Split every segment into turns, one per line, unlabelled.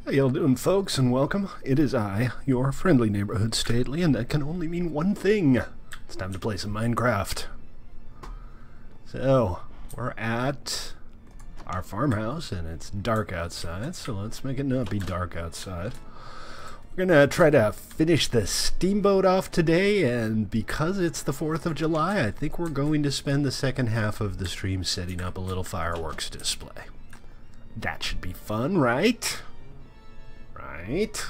How y'all doing, folks, and welcome. It is I, your friendly neighborhood stately, and that can only mean one thing. It's time to play some Minecraft. So, we're at our farmhouse, and it's dark outside, so let's make it not be dark outside. We're gonna try to finish the steamboat off today, and because it's the 4th of July, I think we're going to spend the second half of the stream setting up a little fireworks display. That should be fun, right? Right?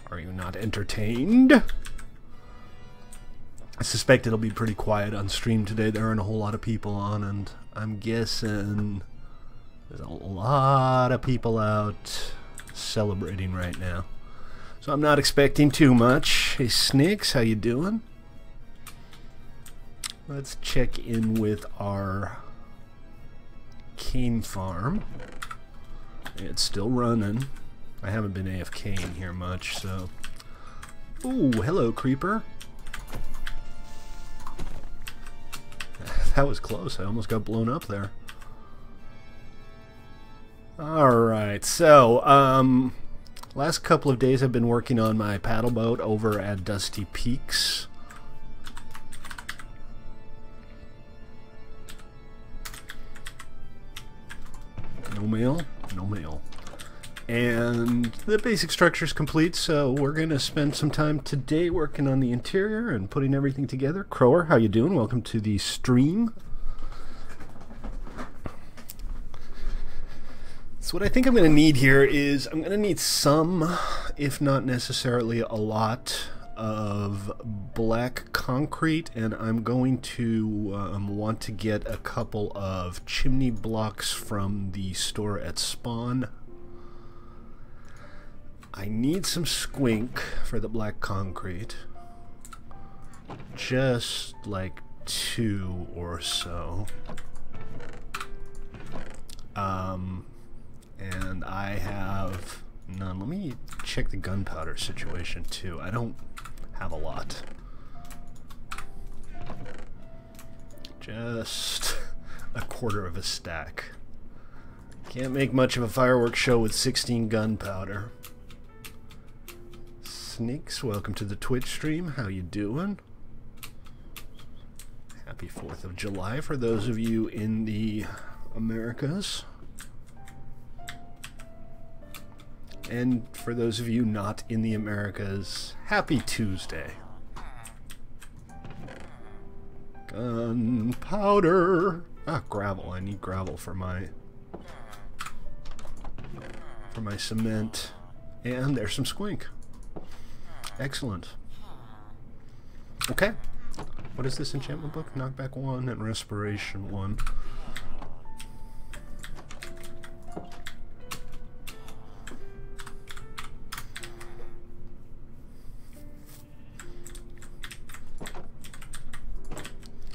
Are you not entertained? I suspect it'll be pretty quiet on stream today. There aren't a whole lot of people on, and I'm guessing there's a lot of people out celebrating right now. So I'm not expecting too much. Hey Snicks, how you doing? Let's check in with our cane farm. It's still running. I haven't been AFKing here much, so... Ooh, hello, creeper. That was close. I almost got blown up there. Alright, so, last couple of days I've been working on my paddle boat over at Dusty Peaks. No mail? No mail. And the basic structure is complete, so we're going to spend some time today working on the interior and putting everything together. Crower, how you doing? Welcome to the stream. So what I think I'm going to need here is I'm going to need some, if not necessarily a lot, of black concrete, and I'm going to want to get a couple of chimney blocks from the store at Spawn. I need some squink for the black concrete, just like 2 or so. And I have none. Let me check the gunpowder situation too. I don't have a lot. Just a quarter of a stack. Can't make much of a fireworks show with 16 gunpowder. Sneaks, welcome to the Twitch stream. How you doing? Happy 4th of July for those of you in the Americas. And for those of you not in the Americas, happy Tuesday. Gunpowder. Ah, gravel. I need gravel for my cement. And there's some squink. Excellent. Okay. What is this enchantment book? Knockback 1 and Respiration 1.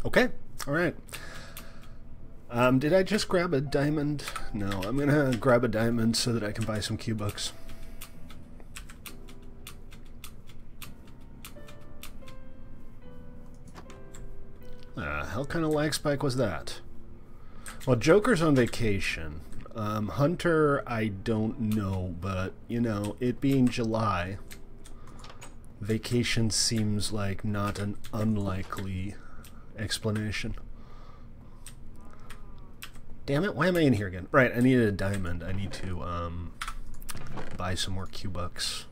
Okay, alright. Did I just grab a diamond? No, I'm gonna grab a diamond so that I can buy some Q-Bucks. Hell kind of lag spike was that? Well, Joker's on vacation. Hunter, I don't know, but, you know, it being July, vacation seems like not an unlikely explanation. Damn it, why am I in here again? Right, I needed a diamond. I need to buy some more Q-Bucks,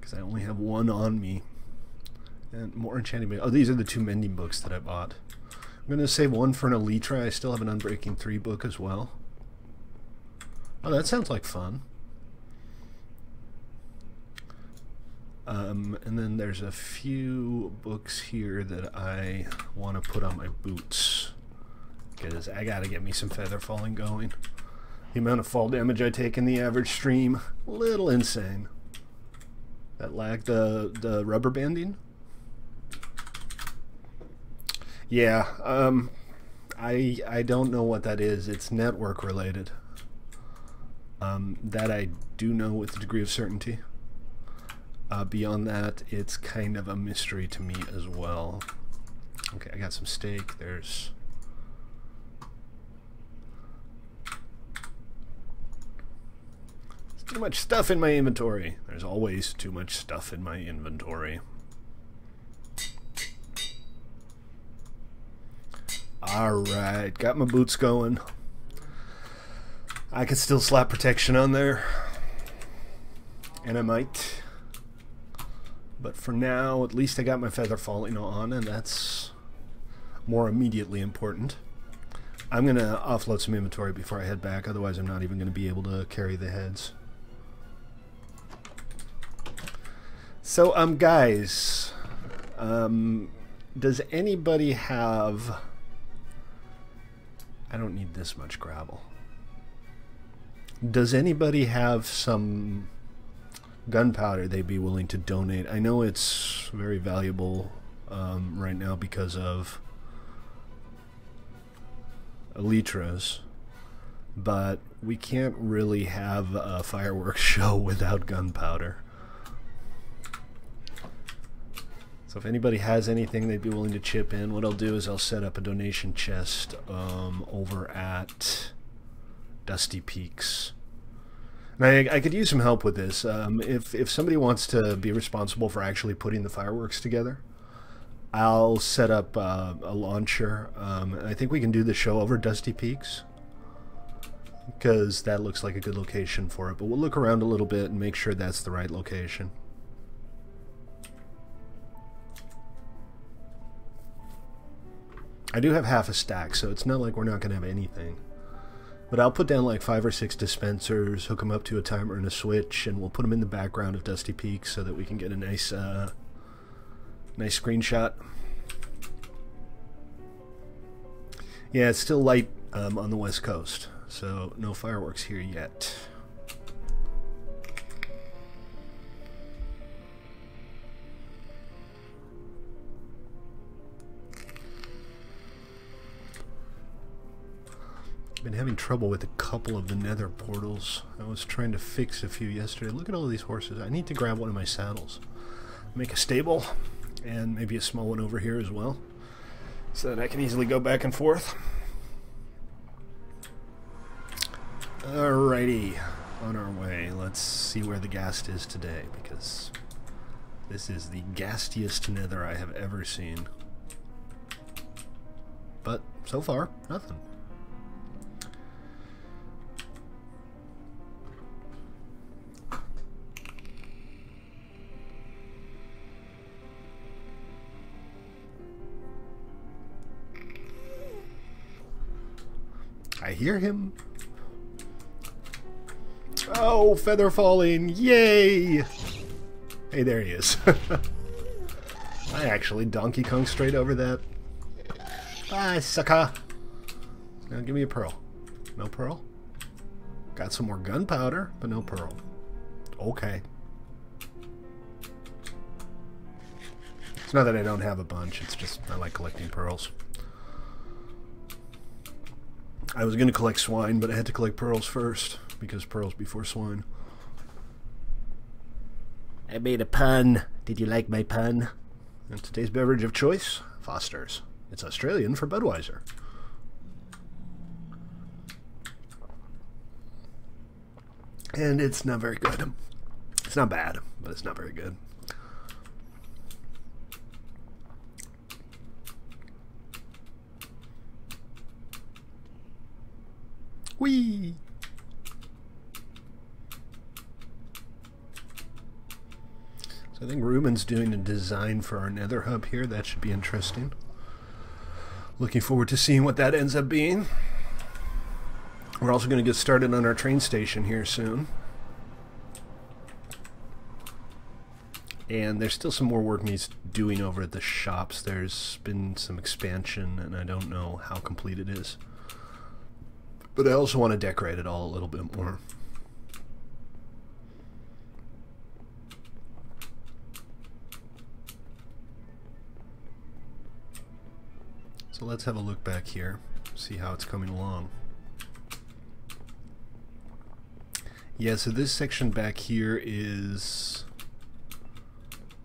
because I only have 1 on me. And more enchanting. Oh, these are the 2 mending books that I bought. I'm going to save 1 for an Elytra. I still have an Unbreaking 3 book as well. Oh, that sounds like fun. And then there's a few books here that I want to put on my boots, because I gotta get me some feather falling going. The amount of fall damage I take in the average stream, a little insane. That lag, the rubber banding? Yeah, I don't know what that is. It's network related. That I do know with a degree of certainty. Beyond that, it's kind of a mystery to me as well. Okay, I got some steak. There's Too much stuff in my inventory. There's always too much stuff in my inventory. Alright, got my boots going. I could still slap protection on there. And I might. But for now, at least I got my feather falling on, and that's more immediately important. I'm going to offload some inventory before I head back, otherwise I'm not even going to be able to carry the heads. So, guys, does anybody have... I don't need this much gravel. Does anybody have some gunpowder they'd be willing to donate? I know it's very valuable right now because of elytras, but we can't really have a fireworks show without gunpowder. So if anybody has anything they'd be willing to chip in, what I'll do is I'll set up a donation chest over at Dusty Peaks. And I could use some help with this. If somebody wants to be responsible for actually putting the fireworks together, I'll set up a launcher. I think we can do the show over Dusty Peaks, because that looks like a good location for it. But we'll look around a little bit and make sure that's the right location. I do have half a stack, so it's not like we're not going to have anything. But I'll put down like 5 or 6 dispensers, hook them up to a timer and a switch, and we'll put them in the background of Dusty Peaks so that we can get a nice, nice screenshot. Yeah, it's still light on the west coast, so no fireworks here yet. Been having trouble with a couple of the nether portals. I was trying to fix a few yesterday. Look at all of these horses. I need to grab one of my saddles. Make a stable, and maybe a small one over here as well, so that I can easily go back and forth. Alrighty, on our way. Let's see where the ghast is today, because this is the ghastiest nether I have ever seen. But so far, nothing. I hear him. Oh, feather falling. Yay! Hey, there he is. I actually Donkey Kong straight over that. Bye, sucker. Now give me a pearl. No pearl? Got some more gunpowder, but no pearl. Okay. It's not that I don't have a bunch, it's just I like collecting pearls. I was going to collect swine, but I had to collect pearls first, because pearls before swine. I made a pun. Did you like my pun? And today's beverage of choice, Foster's. It's Australian for Budweiser. And it's not very good. It's not bad, but it's not very good. Whee! So I think Ruben's doing a design for our nether hub here. That should be interesting. Looking forward to seeing what that ends up being. We're also going to get started on our train station here soon. And there's still some more work needs doing over at the shops. There's been some expansion, and I don't know how complete it is. But I also want to decorate it all a little bit more. So let's have a look back here, see how it's coming along. Yeah, so this section back here is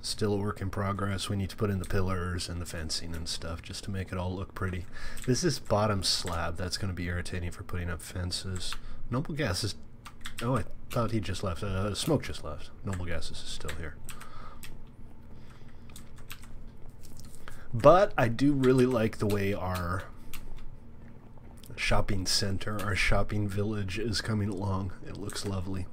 still a work in progress. We need to put in the pillars and the fencing and stuff just to make it all look pretty. This is bottom slab. That's going to be irritating for putting up fences. Noble gas is Oh, I thought he just left. Smoke just left. Noble Gases is still here. But I do really like the way our shopping center, our shopping village is coming along. It looks lovely.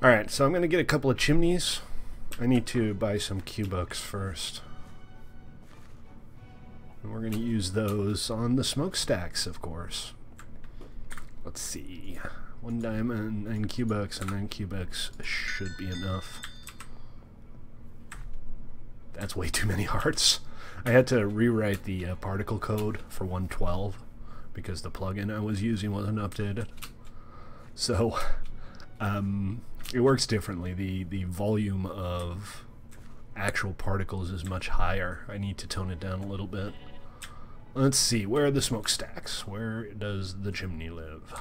Alright, so I'm going to get a couple of chimneys. I need to buy some Q-Bucks first. And we're going to use those on the smokestacks, of course. Let's see. 1 diamond, 9 Q-Bucks, and 9 Q-Bucks should be enough. That's way too many hearts. I had to rewrite the particle code for 112 because the plugin I was using wasn't updated. So, it works differently. The volume of actual particles is much higher. I need to tone it down a little bit. Let's see, where are the smokestacks? Where does the chimney live?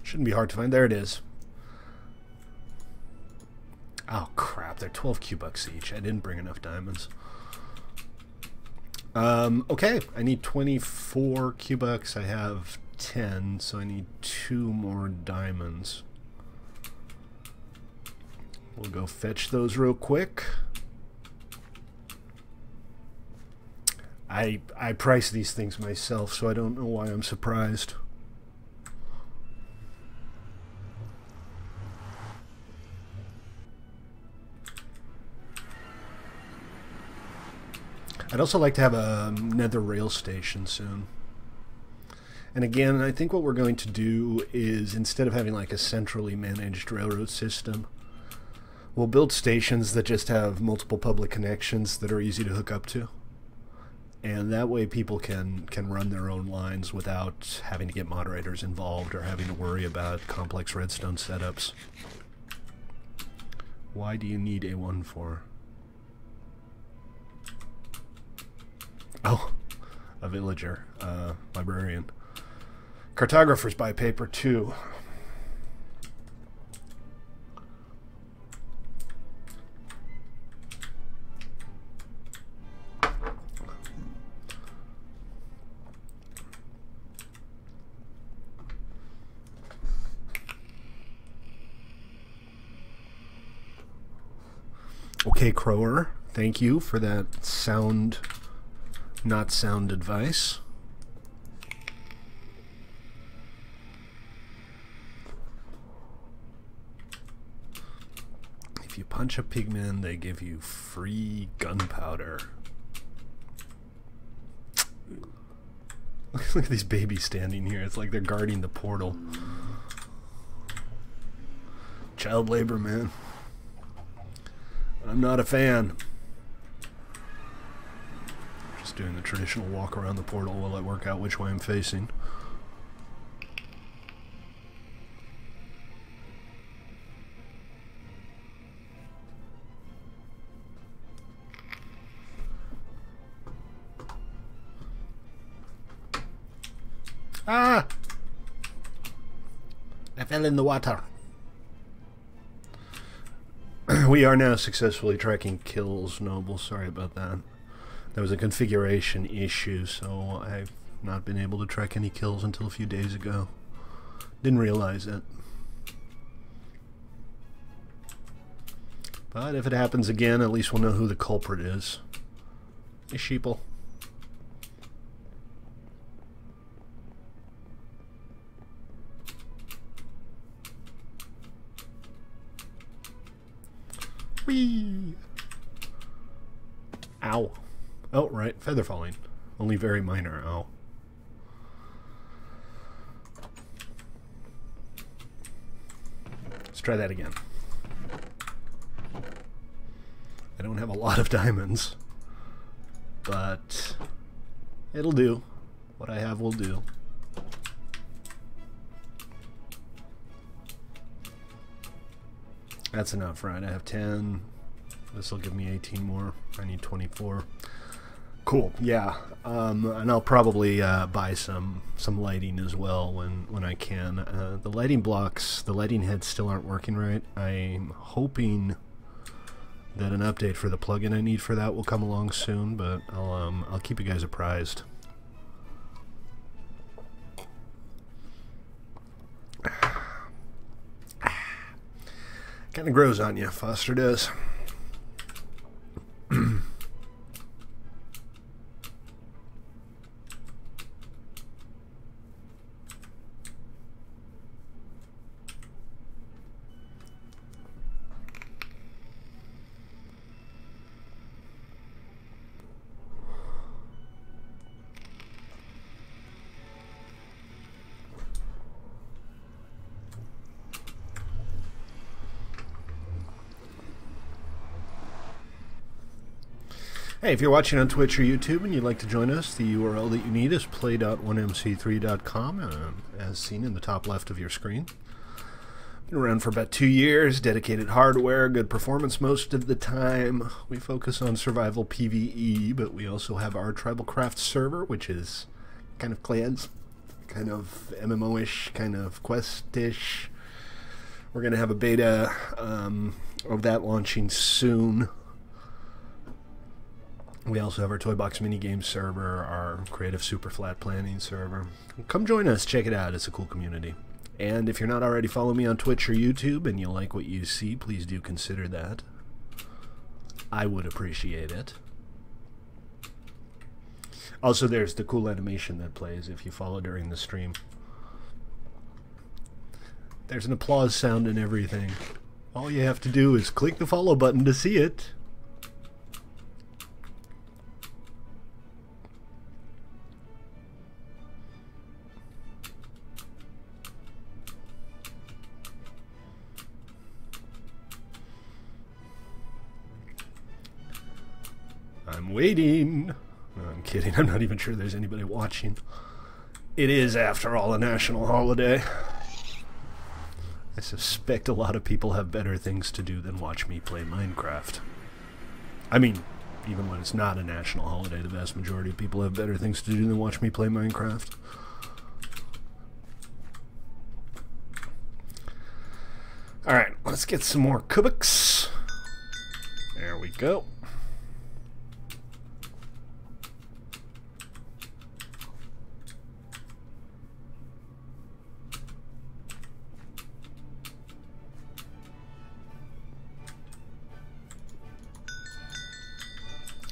Shouldn't be hard to find. There it is. Oh crap, they're 12 Q-Bucks each. I didn't bring enough diamonds. Okay, I need 24 Q-Bucks. I have 10, so I need 2 more diamonds. We'll go fetch those real quick. I price these things myself, so I don't know why I'm surprised. I'd also like to have a nether rail station soon. And again, I think what we're going to do is, instead of having like a centrally managed railroad system, we'll build stations that just have multiple public connections that are easy to hook up to. And that way people can run their own lines without having to get moderators involved or having to worry about complex redstone setups. Why do you need A1 for? Oh, a villager, librarian. Cartographers buy paper too. Okay, Crower, thank you for that sound, not sound advice. If you punch a pigman, they give you free gunpowder. Look at these babies standing here. It's like they're guarding the portal. Child labor, man. I'm not a fan. Just doing the traditional walk around the portal while I work out which way I'm facing. Ah! I fell in the water. We are now successfully tracking kills, Noble. Sorry about that. There was a configuration issue, so I've not been able to track any kills until a few days ago. Didn't realize it. But if it happens again, at least we'll know who the culprit is. Hey, sheeple. Whee! Ow. Oh, right. Feather falling. Only very minor. Ow. Let's try that again. I don't have a lot of diamonds, but it'll do. What I have will do. That's enough, right? I have 10. This will give me 18 more. I need 24. Cool. Yeah. And I'll probably buy some lighting as well when I can. The lighting blocks, the lighting heads still aren't working right. I'm hoping that an update for the plugin I need for that will come along soon, but I'll keep you guys apprised. Kind of grows on you, Foster does. Hey, if you're watching on Twitch or YouTube and you'd like to join us, the URL that you need is play.1mc3.com, as seen in the top left of your screen. Been around for about 2 years, dedicated hardware, good performance most of the time. We focus on survival PvE, but we also have our TribalCraft server, which is kind of clans, kind of MMO-ish, kind of quest-ish. We're going to have a beta of that launching soon. We also have our ToyBox minigames server, our creative super flat planning server. Come join us, check it out, it's a cool community. And if you're not already following me on Twitch or YouTube and you like what you see, please do consider that. I would appreciate it. Also, there's the cool animation that plays if you follow during the stream. There's an applause sound and everything. All you have to do is click the follow button to see it. I'm waiting. No, I'm kidding. I'm not even sure there's anybody watching. It is, after all, a national holiday. I suspect a lot of people have better things to do than watch me play Minecraft. I mean, even when it's not a national holiday, the vast majority of people have better things to do than watch me play Minecraft. Alright, let's get some more cubics. There we go.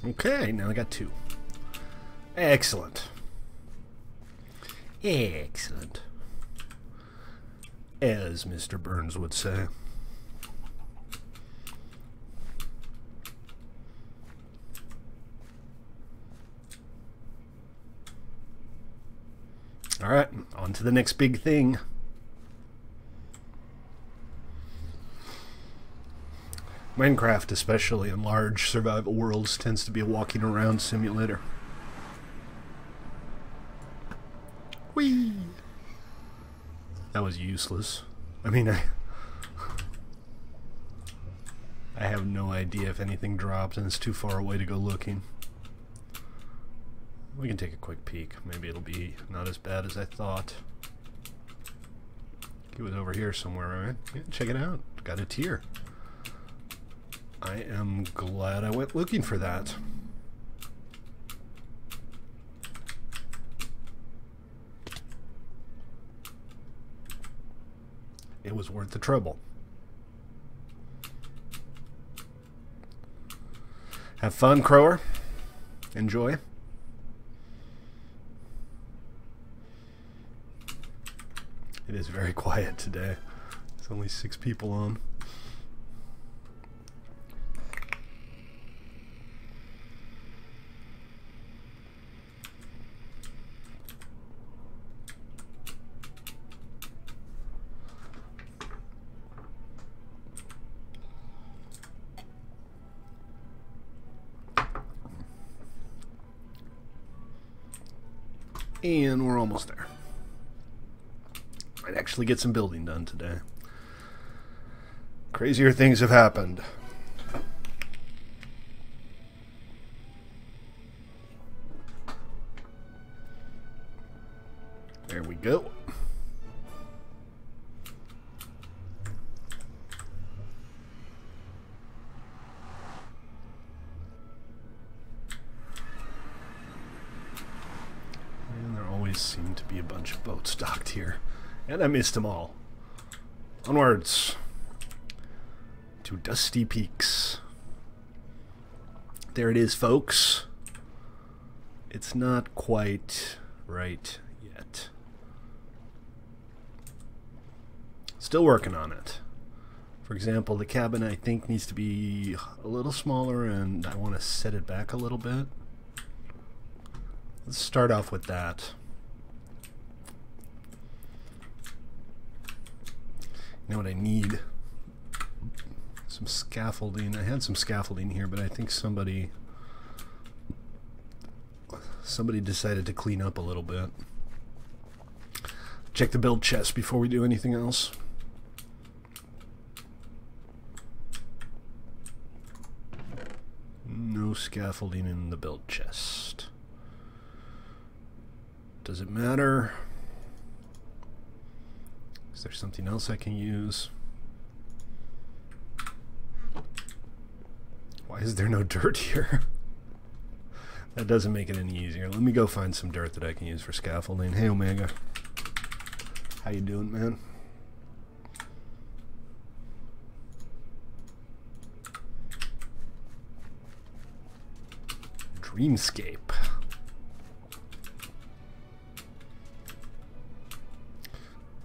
Okay, now I got 2. Excellent. Excellent. As Mr. Burns would say. Alright, on to the next big thing. Minecraft, especially in large survival worlds, tends to be a walking around simulator. Whee! That was useless. I mean, I have no idea if anything dropped and it's too far away to go looking. We can take a quick peek. Maybe it'll be not as bad as I thought. It was over here somewhere, right? Yeah, check it out. Got a tier. I am glad I went looking for that. It was worth the trouble. Have fun, Crower. Enjoy. It is very quiet today. There's only 6 people on. And we're almost there. Might actually get some building done today. Crazier things have happened. go. And there always seem to be a bunch of boats docked here. And I missed them all. Onwards to Dusty Peaks. There it is, folks. It's not quite right yet. Still working on it. For example, the cabin I think needs to be a little smaller, and I want to set it back a little bit. Let's start off with that. You know what I need? Some scaffolding. I had some scaffolding here, but I think somebody decided to clean up a little bit. Check the build chest before we do anything else. No scaffolding in the build chest. Does it matter? Is there something else I can use? Why is there no dirt here? That doesn't make it any easier. Let me go find some dirt that I can use for scaffolding. Hey, Omega. How you doing, man? Dreamscape.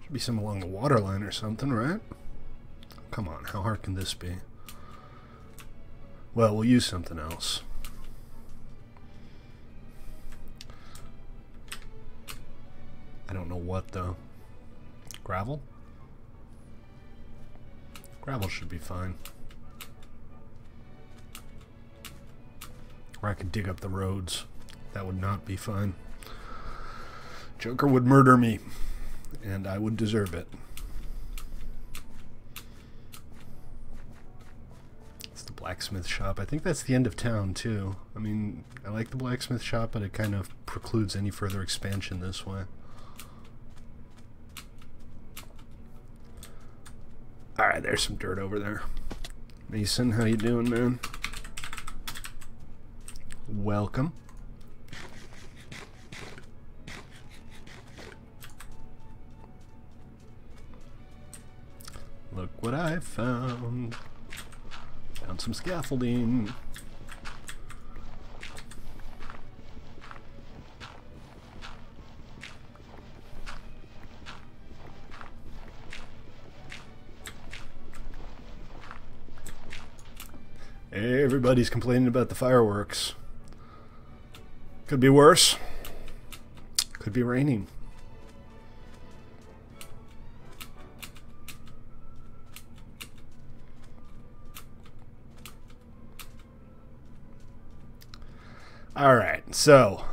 Should be some along the waterline or something, right? Come on, how hard can this be? Well, we'll use something else. I don't know what, though. Gravel? Gravel should be fine. Or I could dig up the roads. That would not be fine. Joker would murder me, and I would deserve it. Blacksmith shop. I think that's the end of town too. I mean, I like the blacksmith shop, but it kind of precludes any further expansion this way. Alright, there's some dirt over there. Mason, how you doing, man? Welcome. Look what I found. Found some scaffolding. Everybody's complaining about the fireworks. Could be worse. Could be raining. Alright, so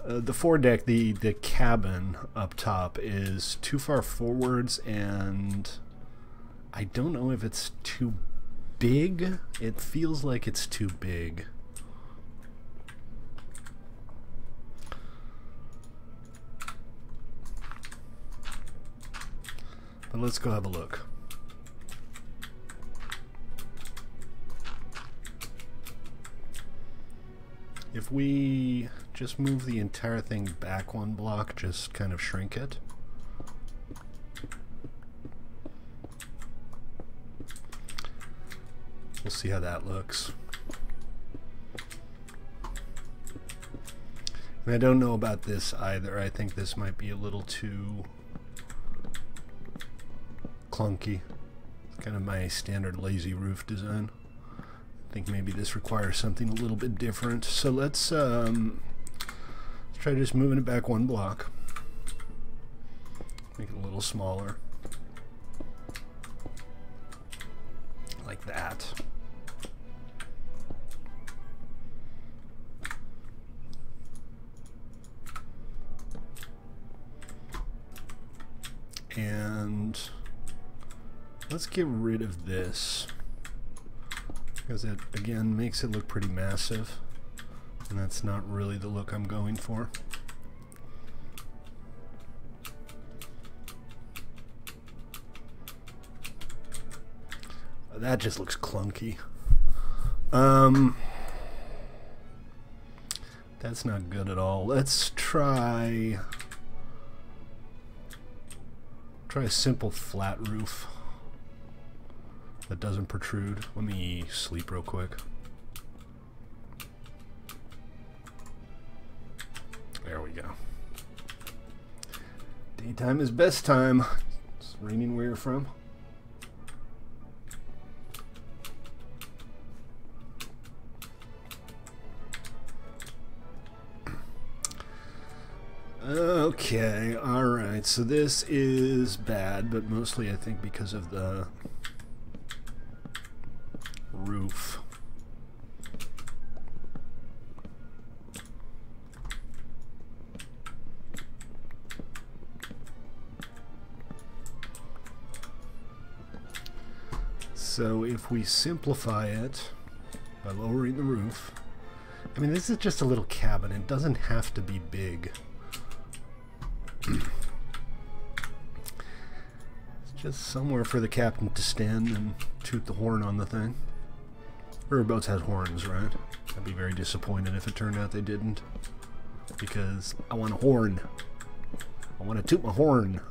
the foredeck, the cabin up top is too far forwards, and I don't know if it's too big. It feels like it's too big. But let's go have a look. If we just move the entire thing back one block, just kind of shrink it. We'll see how that looks. And I don't know about this either. I think this might be a little too clunky. It's kind of my standard lazy roof design. I think maybe this requires something a little bit different. So let's try just moving it back one block. Make it a little smaller. Like that. And let's get rid of this, because it again makes it look pretty massive, and that's not really the look I'm going for. That just looks clunky. That's not good at all. Let's try a simple flat roof that doesn't protrude. Let me sleep real quick. There we go. Daytime is best time. It's raining where you're from. Okay, alright, so this is bad, but mostly I think because of the roof. So if we simplify it by lowering the roof, I mean, this is just a little cabin. It doesn't have to be big. It's just somewhere for the captain to stand and toot the horn on the thing. Riverboats has horns, right? I'd be very disappointed if it turned out they didn't. Because I want a horn. I want to toot my horn.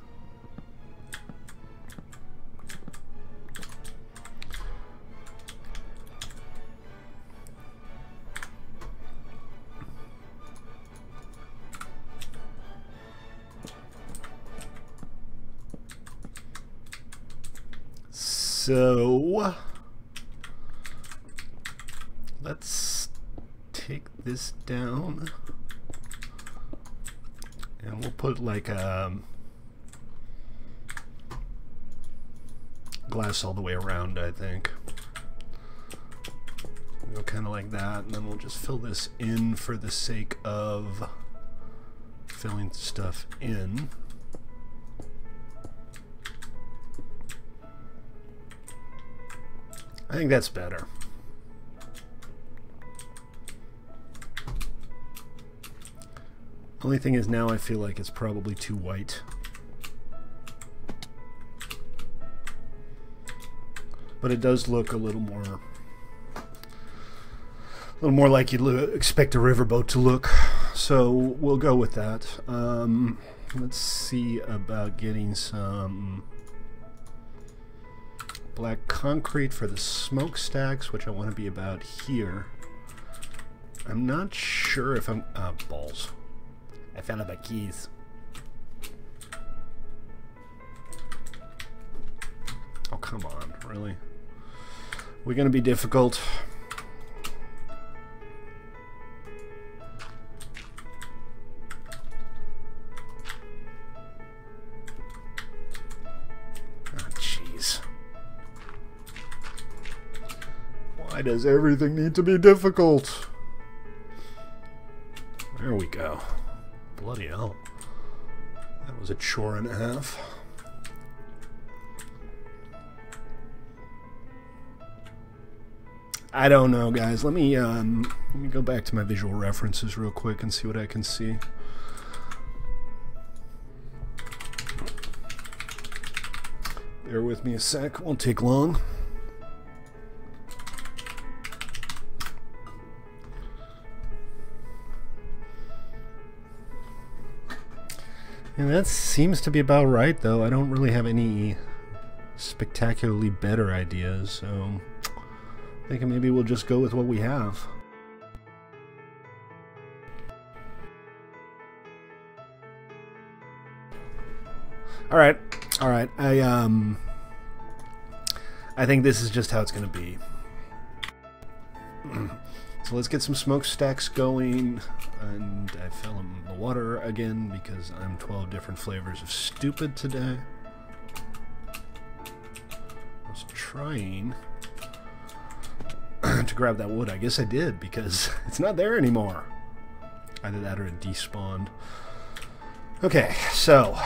So let's take this down and we'll put like a glass all the way around, I think. Go kind of like that, and then we'll just fill this in for the sake of filling stuff in. I think that's better. Only thing is now I feel like it's probably too white. But it does look a little more like you'd expect a riverboat to look. So we'll go with that. Let's see about getting some black concrete for the smokestacks, which I want to be about here. I'm not sure if I'm... balls. I found out my keys. Oh, come on. Really? We're going to be difficult. Why does everything need to be difficult? There we go. Bloody hell. That was a chore and a half. I don't know, guys. Let me go back to my visual references real quick and see what I can see. Bear with me a sec. Won't take long. And that seems to be about right, though. I don't really have any spectacularly better ideas, so I think maybe we'll just go with what we have. All right. I think this is just how it's going to be. So let's get some smokestacks going, and I fell in the water again because I'm 12 different flavors of stupid today. I was trying to grab that wood. I guess I did because it's not there anymore. Either that or it despawned. Okay, so,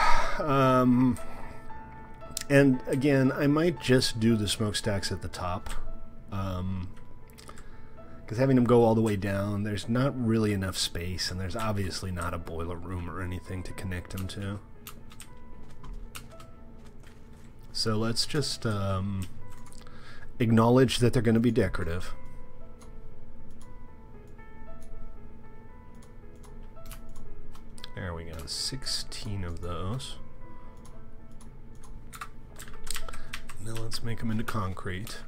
and again, I might just do the smokestacks at the top. Because having them go all the way down, there's not really enough space, and there's obviously not a boiler room or anything to connect them to. So let's just, acknowledge that they're going to be decorative. There we go, 16 of those. Now let's make them into concrete.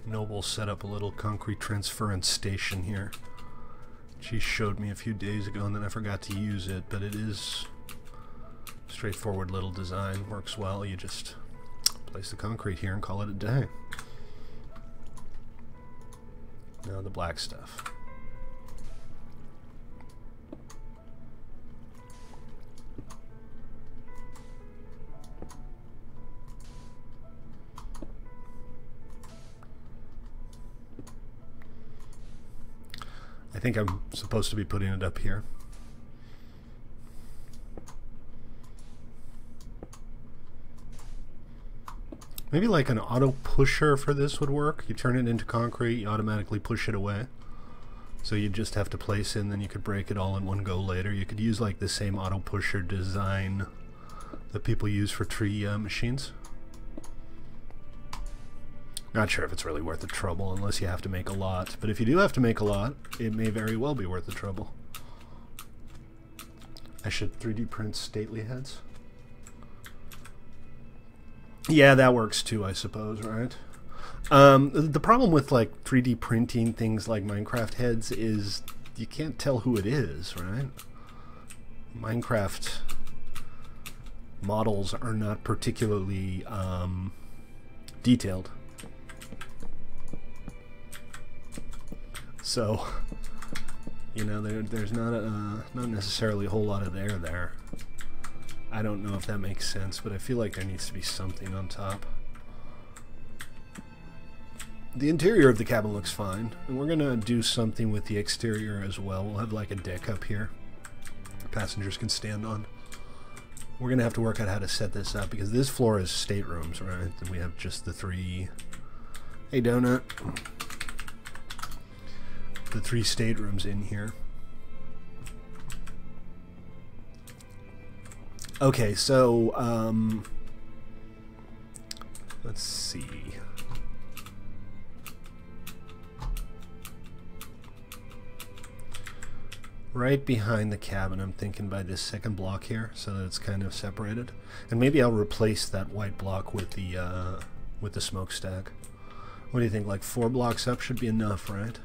Noble set up a little concrete transference station here. She showed me a few days ago and then I forgot to use it, but it is straightforward little design, works well. You just place the concrete here and call it a day. Now the black stuff. I think I'm supposed to be putting it up here. Maybe like an auto pusher for this would work. You turn it into concrete, you automatically push it away. So you just have to place it and then you could break it all in one go later. You could use like the same auto pusher design that people use for tree machines. Not sure if it's really worth the trouble unless you have to make a lot. But if you do have to make a lot, it may very well be worth the trouble. I should 3D print stately heads. Yeah, that works too, I suppose, right? The problem with like 3D printing things like Minecraft heads is you can't tell who it is, right? Minecraft models are not particularly detailed. So, you know, there's not necessarily a whole lot of there. I don't know if that makes sense, but I feel like there needs to be something on top. The interior of the cabin looks fine, and we're gonna do something with the exterior as well. We'll have like a deck up here passengers can stand on. We're gonna have to work out how to set this up because this floor is staterooms, right? And we have just the three. Hey, Donut. The 3 staterooms in here. Okay, so let's see. Right behind the cabin, I'm thinking by this second block here, so that it's kind of separated. And maybe I'll replace that white block with the smokestack. What do you think? Like 4 blocks up should be enough, right?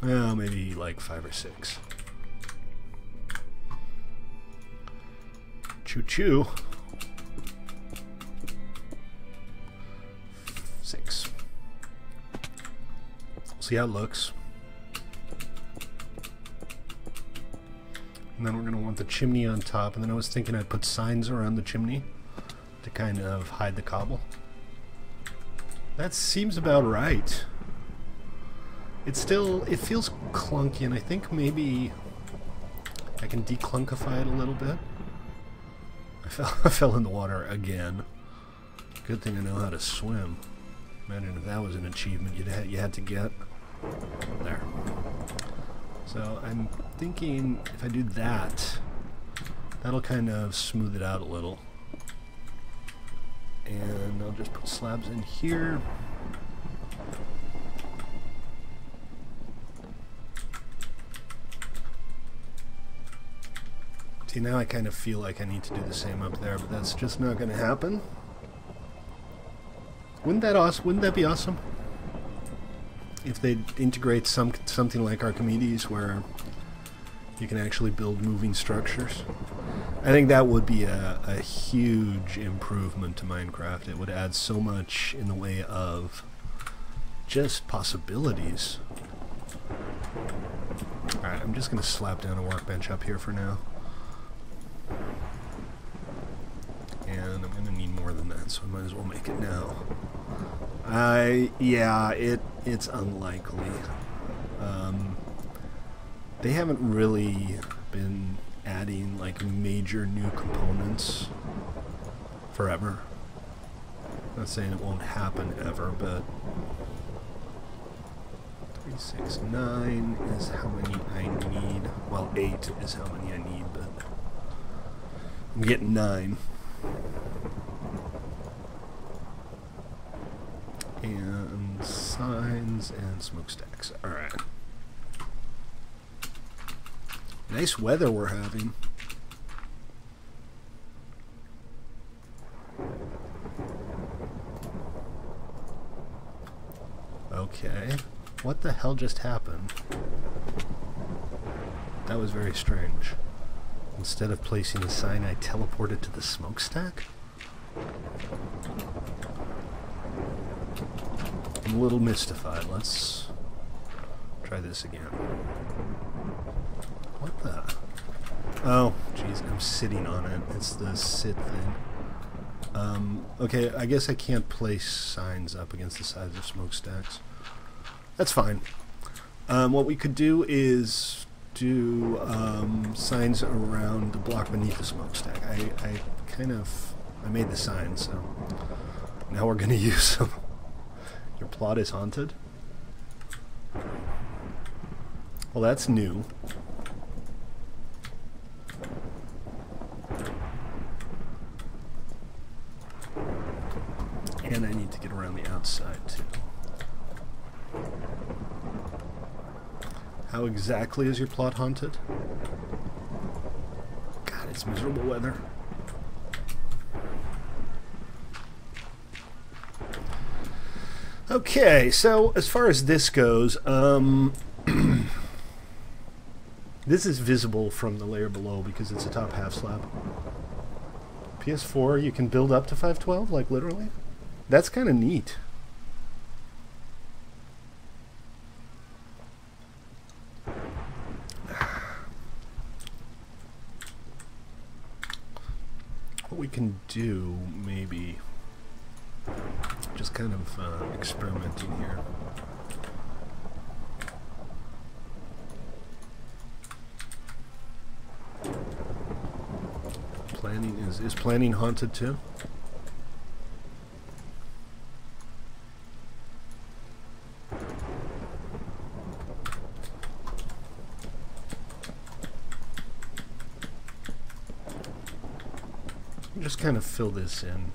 Well, maybe like 5 or 6. Choo-choo. 6. See how it looks. And then we're going to want the chimney on top. And then I was thinking I'd put signs around the chimney to kind of hide the cobble. That seems about right. It feels clunky, and I think maybe I can declunkify it a little bit. I fell in the water again. Good thing I know how to swim. Imagine if that was an achievement you had to get. There. So I'm thinking if I do that, that'll kind of smooth it out a little. And I'll just put slabs in here. See, now I kind of feel like I need to do the same up there, but that's just not going to happen. Wouldn't that be awesome? If they integrate something like Archimedes where you can actually build moving structures. I think that would be a huge improvement to Minecraft. It would add so much in the way of just possibilities. Alright, I'm just going to slap down a workbench up here for now. And I'm going to need more than that, so I might as well make it now. Yeah, it's unlikely. They haven't really been adding like major new components forever. Not saying it won't happen ever, but 3, 6, 9 is how many I need. Well, 8 is how many I need, but I'm getting 9. And signs and smokestacks. Alright. Nice weather we're having. Okay. What the hell just happened? That was very strange. Instead of placing the sign, I teleported to the smokestack? I'm a little mystified. Let's try this again. What the? Oh, jeez, I'm sitting on it. It's the sit thing. Okay, I guess I can't place signs up against the sides of smokestacks. That's fine. What we could do is do signs around the block beneath the smokestack. I made the sign, so now we're going to use them. Your plot is haunted? Well, that's new. And I need to get around the outside, too. How exactly is your plot haunted? God, it's miserable weather. Okay, so as far as this goes, this is visible from the layer below because it's a top half slab. PS4, you can build up to 512, like literally? That's kind of neat. What we can do, maybe, just kind of experimenting here. Planning is planning haunted too? Just kind of fill this in.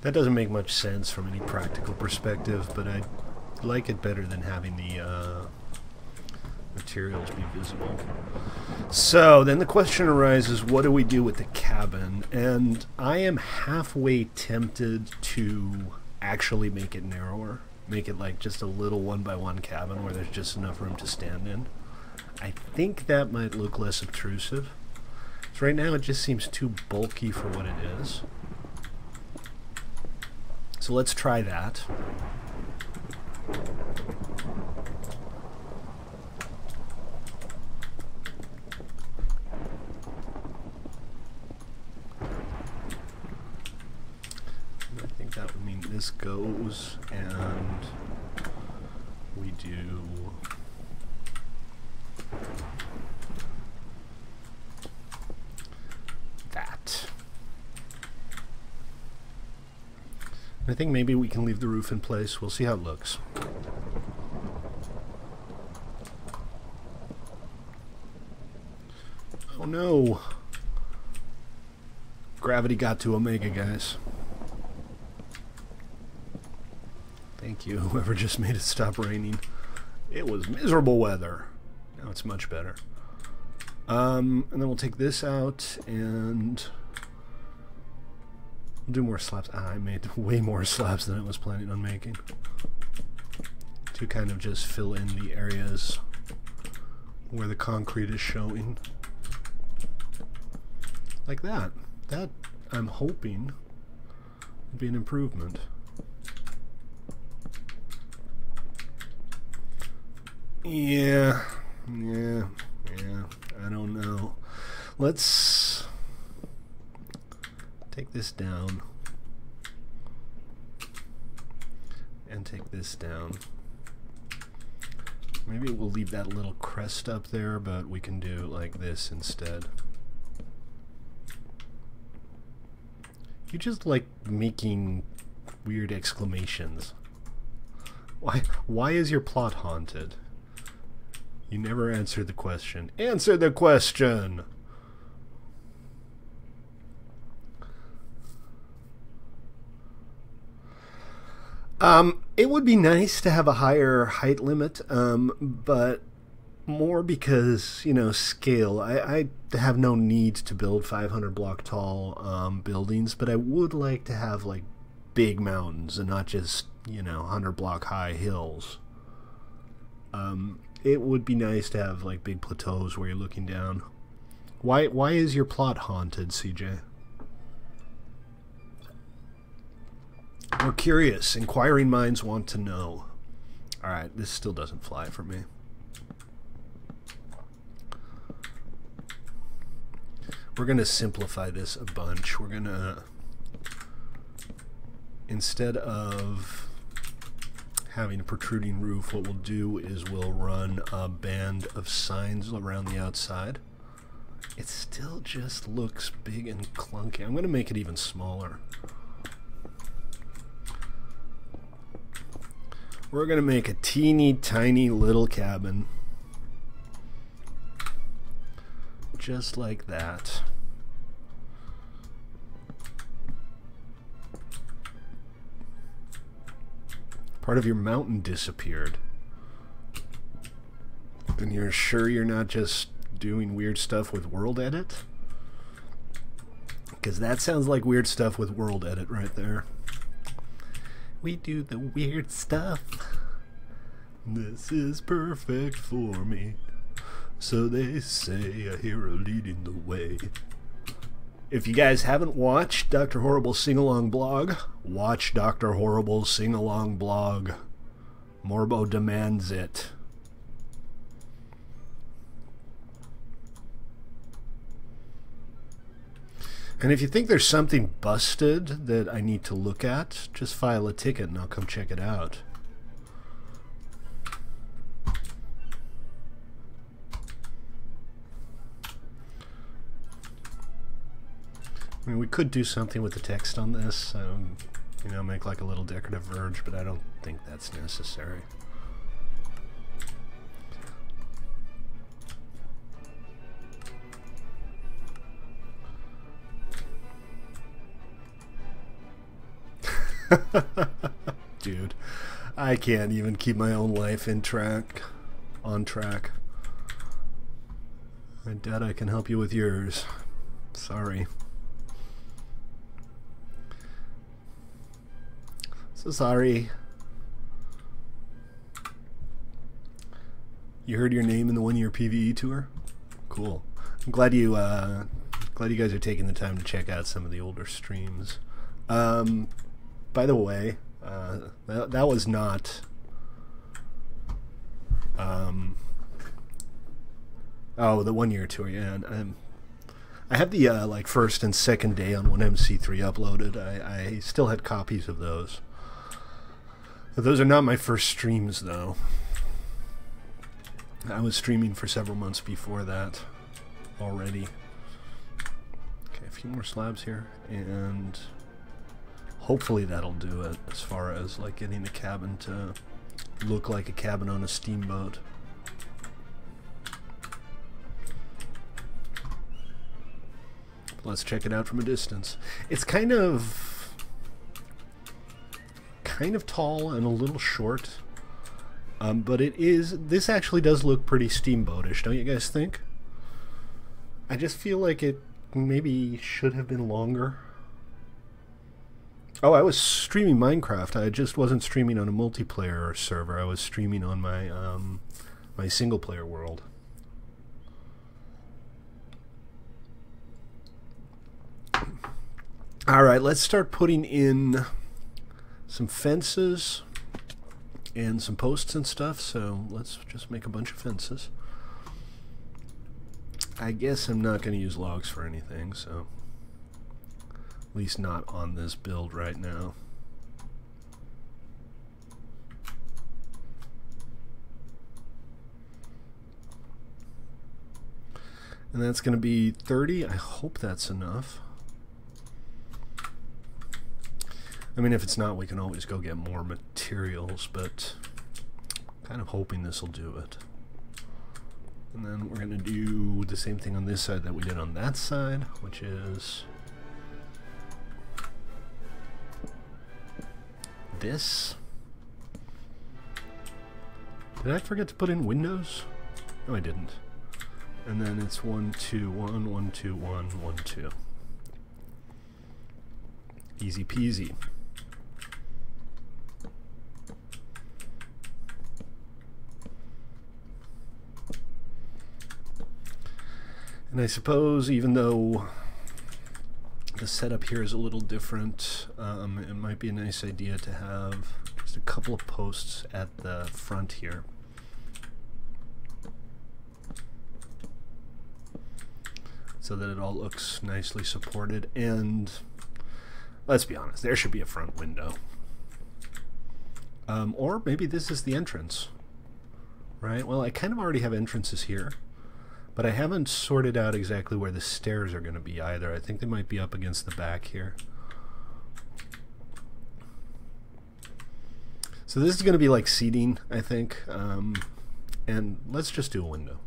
That doesn't make much sense from any practical perspective, but I like it better than having the materials be visible. So then the question arises, what do we do with the cabin? And I am halfway tempted to actually make it narrower. Make it like just a little 1x1 cabin where there's just enough room to stand in. I think that might look less obtrusive. So right now it just seems too bulky for what it is. So let's try that. I think that would mean this goes and we do that. I think maybe we can leave the roof in place. We'll see how it looks. Oh no! Gravity got to Omega, guys. Thank you, whoever just made it stop raining. It was miserable weather. Now it's much better. And then we'll take this out and we'll do more slabs. I made way more slabs than I was planning on making. To kind of just fill in the areas where the concrete is showing. Like that. That, I'm hoping, would be an improvement. Yeah, I don't know. Let's take this down and take this down. Maybe we'll leave that little crest up there, but we can do like this instead. You just like making weird exclamations. Why is your plot haunted? You never answered the question. Answer the question! It would be nice to have a higher height limit, but more because, you know, scale. I have no need to build 500 block tall buildings, but I would like to have like big mountains and not just, you know, 100 block high hills. It would be nice to have like big plateaus where you're looking down. Why is your plot haunted, CJ? We're curious. Inquiring minds want to know. Alright, this still doesn't fly for me. We're going to simplify this a bunch. We're going to, instead of having a protruding roof, what we'll do is we'll run a band of signs around the outside. It still just looks big and clunky. I'm going to make it even smaller. We're going to make a teeny tiny little cabin. Just like that. Part of your mountain disappeared. And you're sure you're not just doing weird stuff with World Edit? Because that sounds like weird stuff with World Edit right there. We do the weird stuff. This is perfect for me. So they say, a hero leading the way. If you guys haven't watched Dr. Horrible's sing-along blog, watch Dr. Horrible's sing-along blog. Morbo demands it. And if you think there's something busted that I need to look at, just file a ticket and I'll come check it out. I mean, we could do something with the text on this, you know, make like a little decorative verge, but I don't think that's necessary. Dude, I can't even keep my own life on track. I doubt I can help you with yours. Sorry. So sorry. You heard your name in the one-year PvE tour? Cool. I'm glad you guys are taking the time to check out some of the older streams. By the way, that was not oh, the 1 year tour, yeah. And, I have the like first and second day on 1MC3 uploaded. I still had copies of those. But those are not my first streams, though. I was streaming for several months before that already. Okay, a few more slabs here, and hopefully that'll do it as far as like getting the cabin to look like a cabin on a steamboat. Let's check it out from a distance. It's kind of tall and a little short, but this actually does look pretty steamboatish, don't you guys think? I just feel like it maybe should have been longer. Oh, I was streaming Minecraft. I just wasn't streaming on a multiplayer server. I was streaming on my my single player world. All right, let's start putting in some fences and some posts and stuff. So let's just make a bunch of fences. I guess I'm not going to use logs for anything, so at least not on this build right now. And that's going to be 30. I hope that's enough. I mean, if it's not, we can always go get more materials, but I'm kind of hoping this will do it. And then we're going to do the same thing on this side that we did on that side, which is this. Did I forget to put in windows? No, I didn't. And then it's 1, 2, 1, 1, 2, 1, 1, 2. Easy peasy. And I suppose even though the setup here is a little different, it might be a nice idea to have just a couple of posts at the front here. So that it all looks nicely supported, and let's be honest, there should be a front window. Or maybe this is the entrance, right? Well, I kind of already have entrances here, but I haven't sorted out exactly where the stairs are going to be either. I think they might be up against the back here. So this is going to be like seating, I think, and let's just do a window.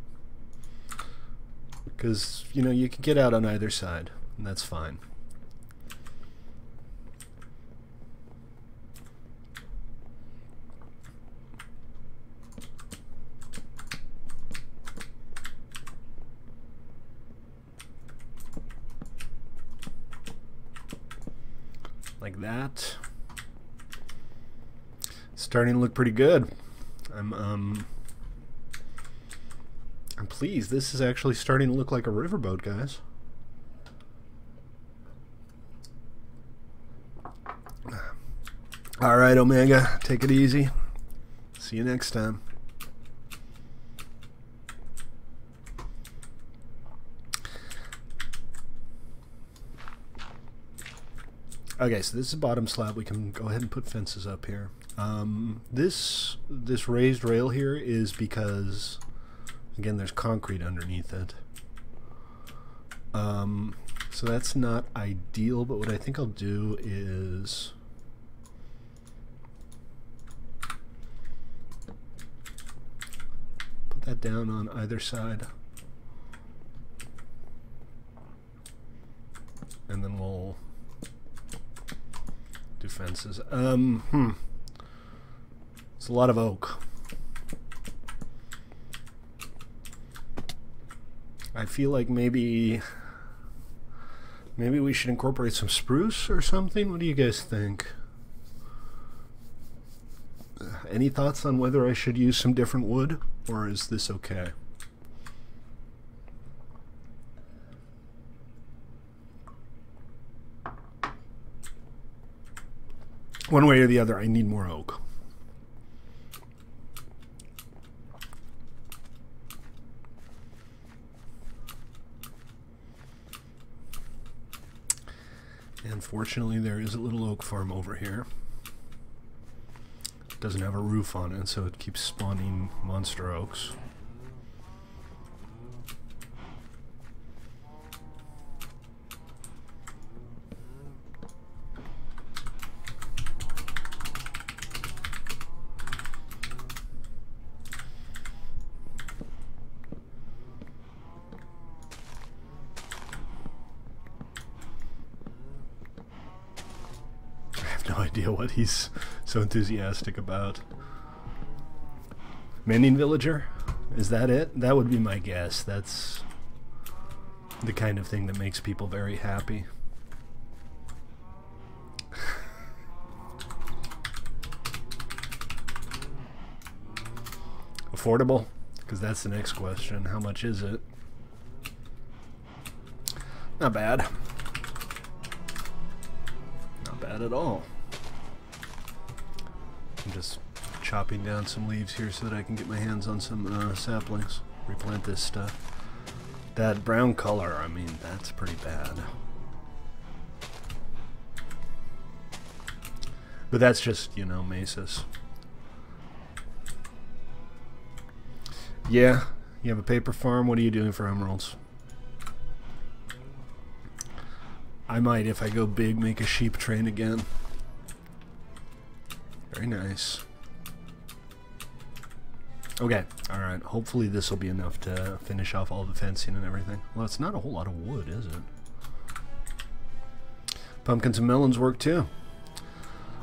Because, you know, you can get out on either side, and that's fine. Like that. Starting to look pretty good. I'm pleased. This is actually starting to look like a riverboat, guys. All right, Omega, take it easy. See you next time. Okay, so this is a bottom slab. We can go ahead and put fences up here. This raised rail here is because, again, there's concrete underneath it. So that's not ideal, but what I think I'll do is put that down on either side. And then we'll do fences. It's a lot of oak. I feel like maybe we should incorporate some spruce or something. What do you guys think? Any thoughts on whether I should use some different wood, or is this okay? One way or the other, I need more oak. And fortunately, there is a little oak farm over here. It doesn't have a roof on it, so it keeps spawning monster oaks. Idea what he's so enthusiastic about. Mending villager? Is that it? That would be my guess. That's the kind of thing that makes people very happy. Affordable? Because that's the next question. How much is it? Not bad. Not bad at all. I'm just chopping down some leaves here so that I can get my hands on some saplings. Replant this stuff. That brown color, I mean, that's pretty bad. But that's just, you know, mesas. Yeah, you have a paper farm. What are you doing for emeralds? I might, if I go big, make a sheep train again. Very nice. Okay, alright. Hopefully this will be enough to finish off all the fencing and everything. Well, it's not a whole lot of wood, is it? Pumpkins and melons work too.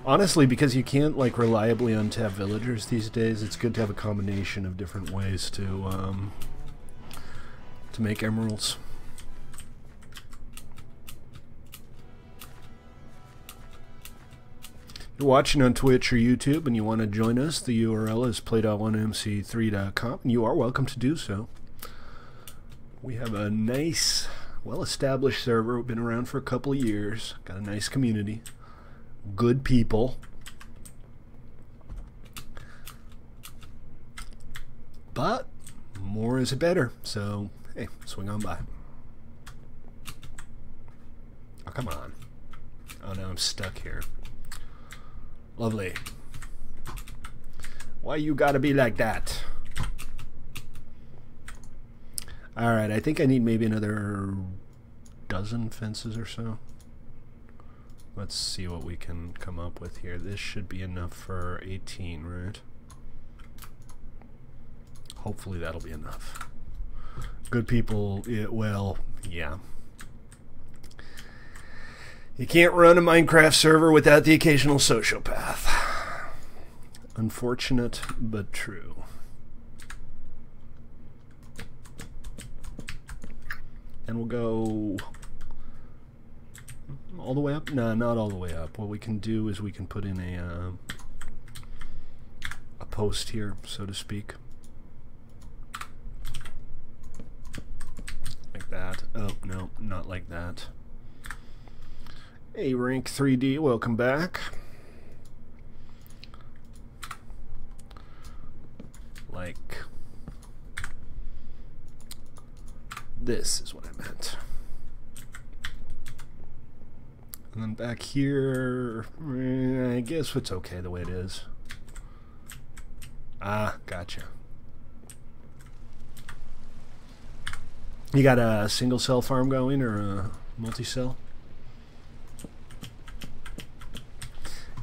Honestly, because you can't like reliably untap villagers these days, it's good to have a combination of different ways to make emeralds. You're watching on Twitch or YouTube and you want to join us, the URL is play.1mc3.com, and you are welcome to do so. We have a nice, well-established server. We've been around for a couple of years. Got a nice community. Good people. But more is better. So, hey, swing on by. Oh, come on. Oh, now I'm stuck here. Lovely. Why you gotta be like that? Alright, I think I need maybe another dozen fences or so. Let's see what we can come up with here. This should be enough for 18, right? Hopefully that'll be enough. Good people, well, yeah. You can't run a Minecraft server without the occasional sociopath. Unfortunate, but true. And we'll go all the way up? No, not all the way up. What we can do is we can put in a post here, so to speak. Like that. Oh, no, not like that. Hey, Rank 3D, welcome back. Like this is what I meant. And then back here, I guess it's okay the way it is. Ah, gotcha. You got a single cell farm going or a multi-cell?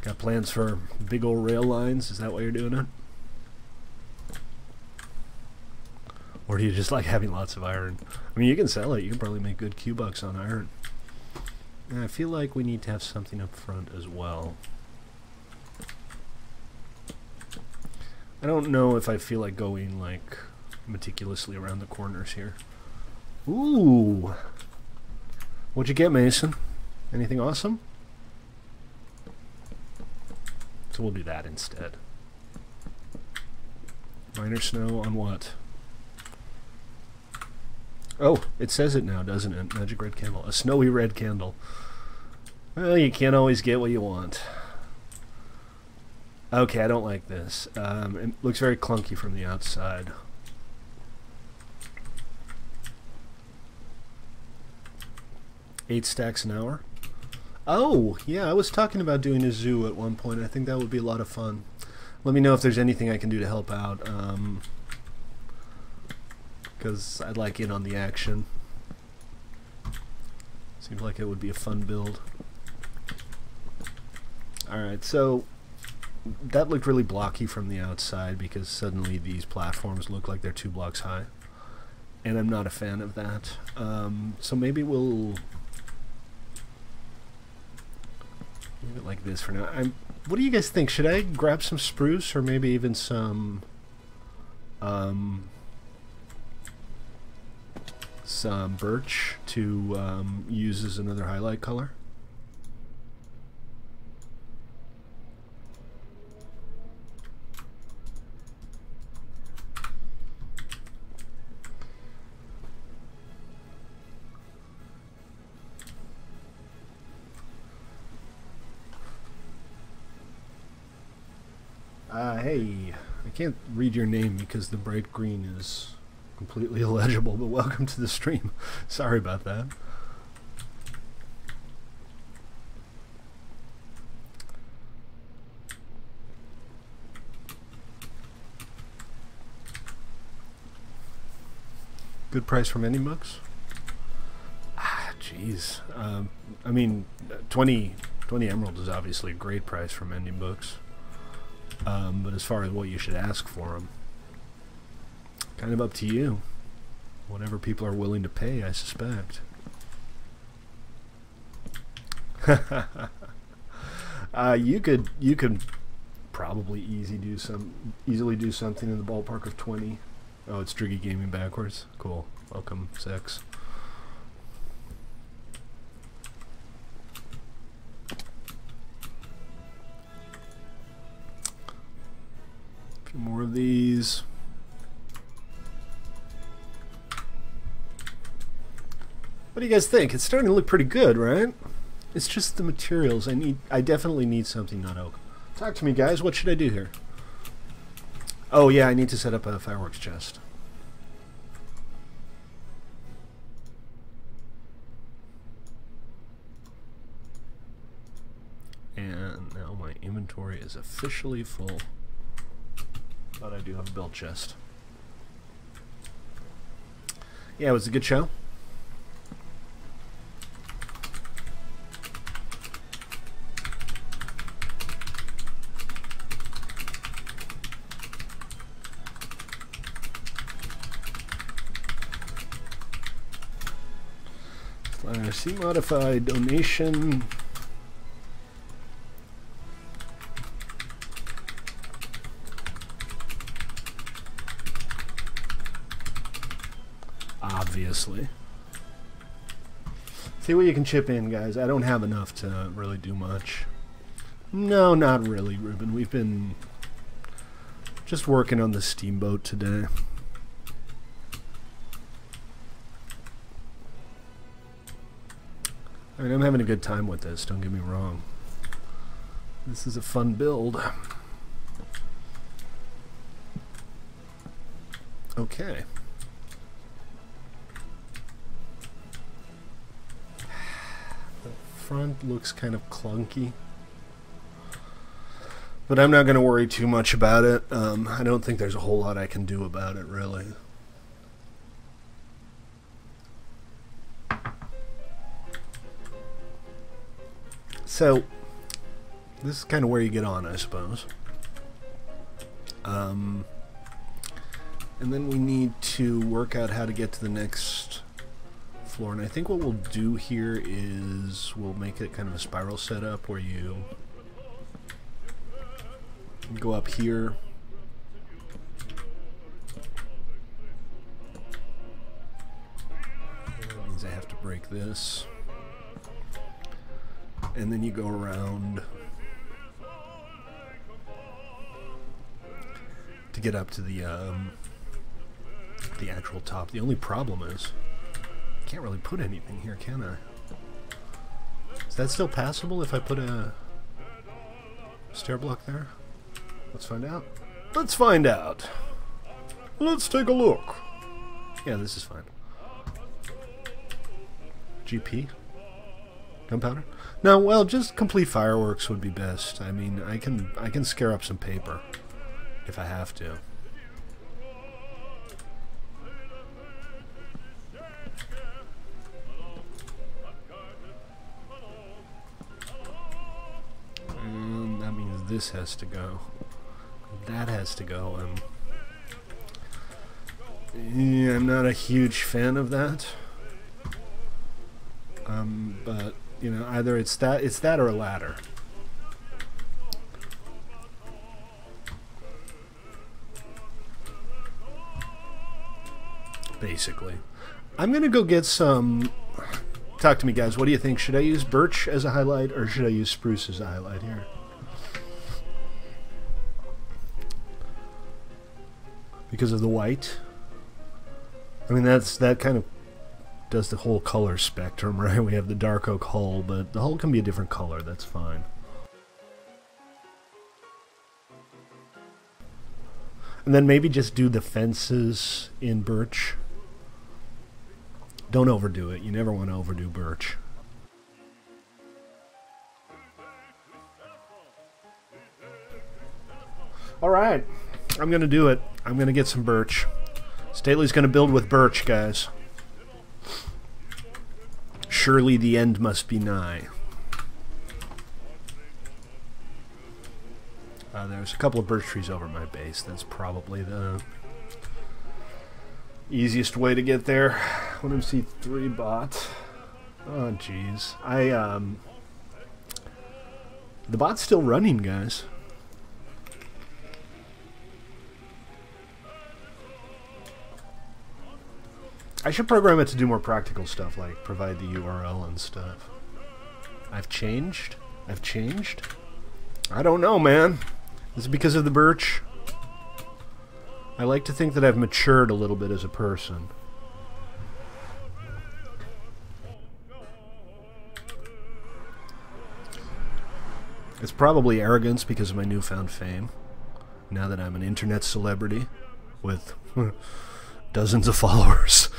Got plans for big old rail lines? Is that why you're doing it? Or do you just like having lots of iron? I mean, you can sell it. You can probably make good Q-bucks on iron. And I feel like we need to have something up front as well. I don't know if I feel like going like meticulously around the corners here. Ooh! What'd you get, Mason? Anything awesome? So we'll do that instead. Minor snow on what? Oh, it says it now, doesn't it? Magic red candle. A snowy red candle. Well, you can't always get what you want. Okay, I don't like this. It looks very clunky from the outside. Eight stacks an hour? Oh, yeah, I was talking about doing a zoo at one point. I think that would be a lot of fun. Let me know if there's anything I can do to help out. Because I'd like in on the action. Seems like it would be a fun build. Alright, so that looked really blocky from the outside because suddenly these platforms look like they're 2 blocks high. And I'm not a fan of that. So maybe we'll leave it like this for now. What do you guys think? Should I grab some spruce or maybe even some birch to use as another highlight color? Hey, I can't read your name because the bright green is completely illegible, but welcome to the stream. Sorry about that. Good price from any books? Ah, jeez. I mean, 20 emeralds is obviously a great price from ending books. But as far as what you should ask for them, kind of up to you. Whatever people are willing to pay, I suspect. You could probably easily do something in the ballpark of 20. Oh, it's Driggy Gaming backwards. Cool. Welcome, 6. A few more of these. What do you guys think? It's starting to look pretty good, right? It's just the materials. I definitely need something not oak. Talk to me, guys. What should I do here? Oh yeah, I need to set up a fireworks chest. And now my inventory is officially full. But I do have a build chest. Yeah, it was a good show. C modified donation. Obviously. See what you can chip in, guys. I don't have enough to really do much. No, not really, Ruben. We've been just working on the steamboat today. I mean, I'm having a good time with this, don't get me wrong. This is a fun build. Okay. The front looks kind of clunky. But I'm not going to worry too much about it. I don't think there's a whole lot I can do about it, really. So, this is kind of where you get on, I suppose. And then we need to work out how to get to the next floor. And I think what we'll do here is we'll make it kind of a spiral setup where you go up here. That means I have to break this. And then you go around to get up to the actual top. The only problem is I can't really put anything here, can I? Is that still passable if I put a stair block there? Let's find out. Let's find out. Let's take a look. Yeah, this is fine. GP? Gunpowder? No, well, just complete fireworks would be best. I mean, I can scare up some paper if I have to. And that means this has to go. That has to go. Yeah, I'm not a huge fan of that. But you know, either it's that or a ladder. Basically. I'm gonna go get some. Talk to me, guys. What do you think? Should I use birch as a highlight or should I use spruce as a highlight here? Because of the white. I mean, that kind of does the whole color spectrum, right? We have the dark oak hull, but the hull can be a different color. That's fine. And then maybe just do the fences in birch. Don't overdo it. You never want to overdo birch. Alright. I'm going to do it. I'm going to get some birch. Staley's going to build with birch, guys. Surely the end must be nigh. There's a couple of birch trees over my base. That's probably the easiest way to get there. 1MC3 bot. Oh, jeez. The bot's still running, guys. I should program it to do more practical stuff, like provide the URL and stuff. I've changed? I've changed? I don't know, man. Is it because of the birch? I like to think that I've matured a little bit as a person. It's probably arrogance because of my newfound fame. Now that I'm an internet celebrity with dozens of followers.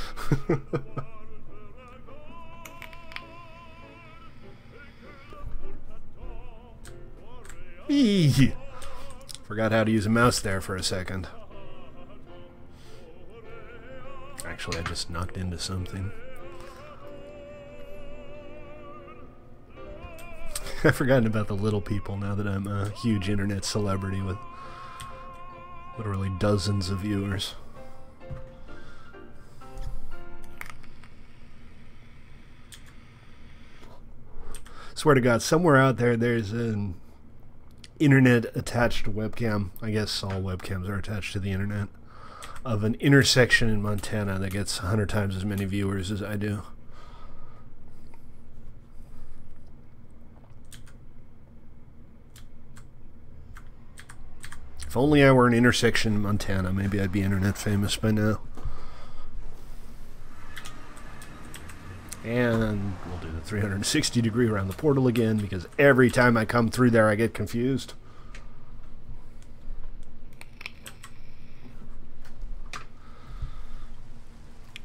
Eee! Forgot how to use a mouse there for a second. Actually, I just knocked into something. I've forgotten about the little people now that I'm a huge internet celebrity with literally dozens of viewers. Swear to God, somewhere out there there's an internet-attached webcam. I guess all webcams are attached to the internet. Of an intersection in Montana that gets 100 times as many viewers as I do. If only I were an intersection in Montana, maybe I'd be internet famous by now. And we'll do the 360 degree around the portal again, because every time I come through there I get confused.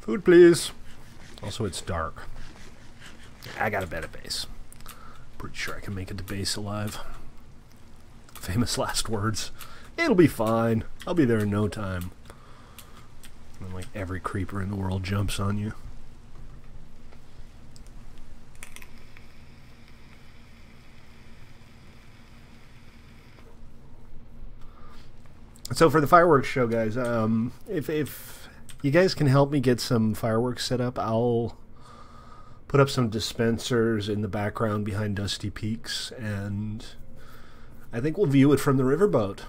Food, please. Also, it's dark. I got a better base. Pretty sure I can make it to base alive. Famous last words. It'll be fine. I'll be there in no time. And then, like, every creeper in the world jumps on you. So for the fireworks show, guys, if you guys can help me get some fireworks set up, I'll put up some dispensers in the background behind Dusty Peaks, and I think we'll view it from the riverboat.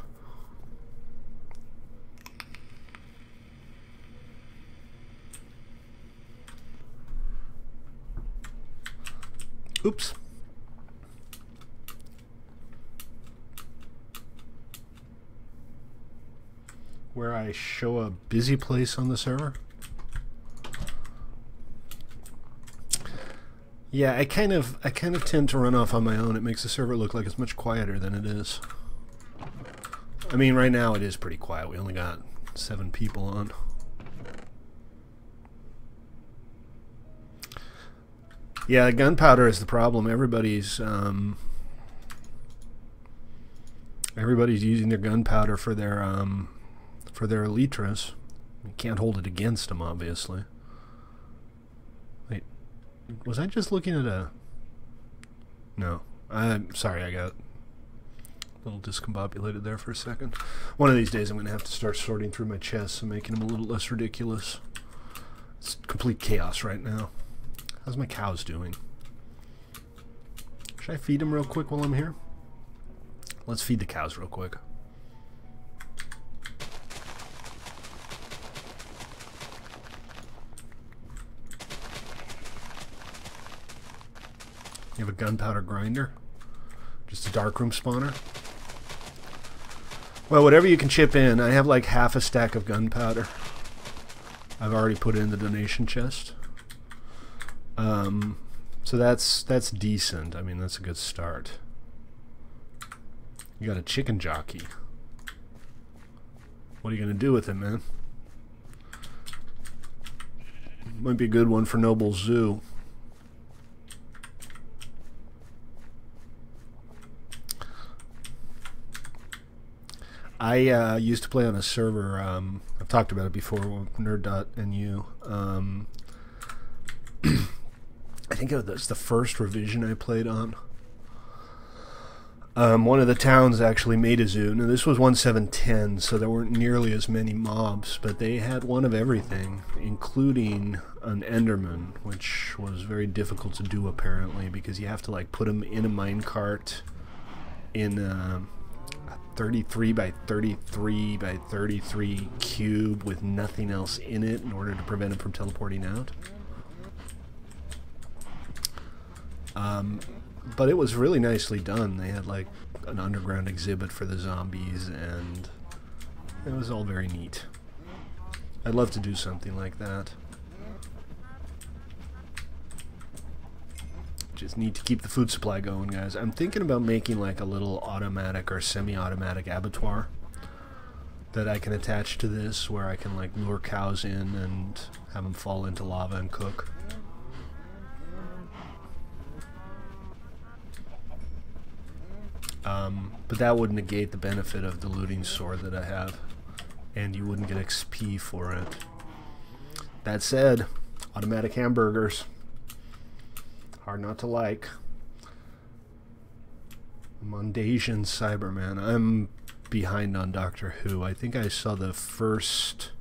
Oops. Where I show a busy place on the server. Yeah, I kind of tend to run off on my own. It makes the server look like it's much quieter than it is. I mean, right now it is pretty quiet. We only got 7 people on. Yeah, gunpowder is the problem. Everybody's using their gunpowder for their elytras. You can't hold it against them, obviously. Wait, was I just looking at a... No. I'm sorry, I got a little discombobulated there for a second. One of these days I'm going to have to start sorting through my chests and making them a little less ridiculous. It's complete chaos right now. How's my cows doing? Should I feed them real quick while I'm here? Let's feed the cows real quick. You have a gunpowder grinder? Just a darkroom spawner? Well, whatever you can chip in. I have like half a stack of gunpowder. I've already put it in the donation chest. So that's decent. I mean, that's a good start. You got a chicken jockey. What are you gonna do with it, man? Might be a good one for Noble Zoo. I used to play on a server, I've talked about it before, nerd.nu. I think it was the first revision I played on. One of the towns actually made a zoo. Now this was 1.7.10, so there weren't nearly as many mobs, but they had one of everything, including an Enderman, which was very difficult to do apparently, because you have to like put them in a minecart in a 33 by 33 by 33 cube with nothing else in it in order to prevent him from teleporting out. But it was really nicely done. They had like an underground exhibit for the zombies, and it was all very neat. I'd love to do something like that. Just need to keep the food supply going, guys. I'm thinking about making like a little automatic or semi-automatic abattoir that I can attach to this, where I can like lure cows in and have them fall into lava and cook. But that would negate the benefit of the looting sword that I have, and you wouldn't get XP for it. That said, automatic hamburgers, hard not to like. Mondasian Cyberman. I'm behind on Doctor Who. I think I saw the first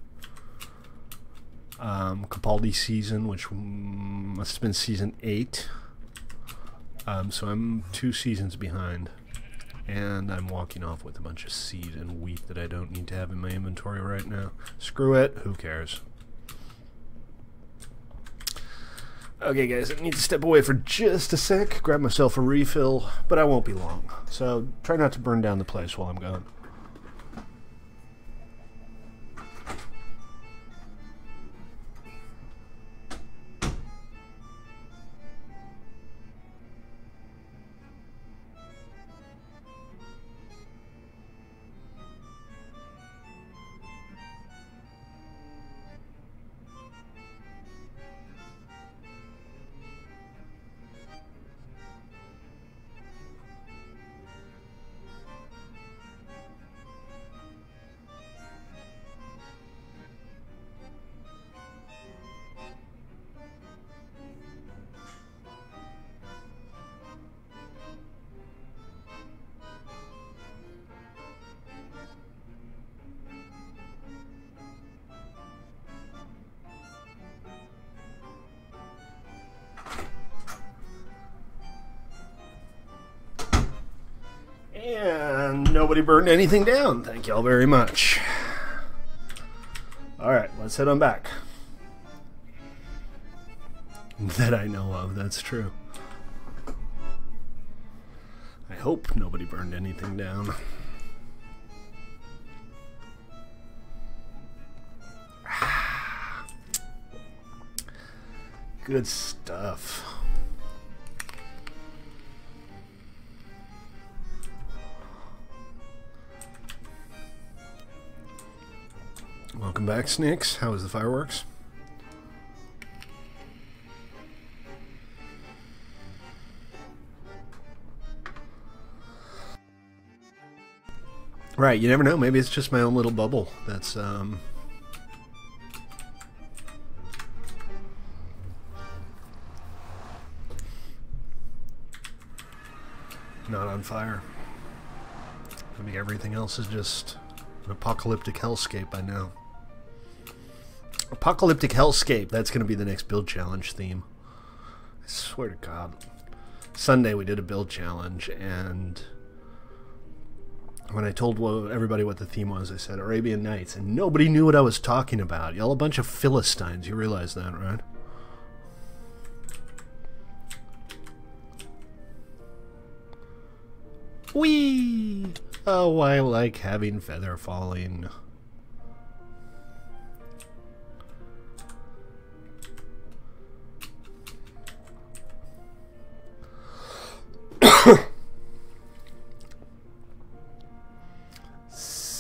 Capaldi season, which must have been season 8. So I'm 2 seasons behind. And I'm walking off with a bunch of seed and wheat that I don't need to have in my inventory right now. Screw it, who cares? Okay guys, I need to step away for just a sec, grab myself a refill, but I won't be long. So try not to burn down the place while I'm gone. And nobody burned anything down. Thank y'all very much. Alright, let's head on back. That I know of, that's true. I hope nobody burned anything down. Good stuff. Welcome back, Snakes. How was the fireworks? Right, you never know. Maybe it's just my own little bubble that's not on fire. Maybe everything else is just an apocalyptic hellscape, I know. Apocalyptic hellscape, that's going to be the next build challenge theme. I swear to God. Sunday we did a build challenge, and when I told everybody what the theme was, I said Arabian Nights, and nobody knew what I was talking about. Y'all a bunch of Philistines, you realize that, right? Whee! Oh, I like having feather falling.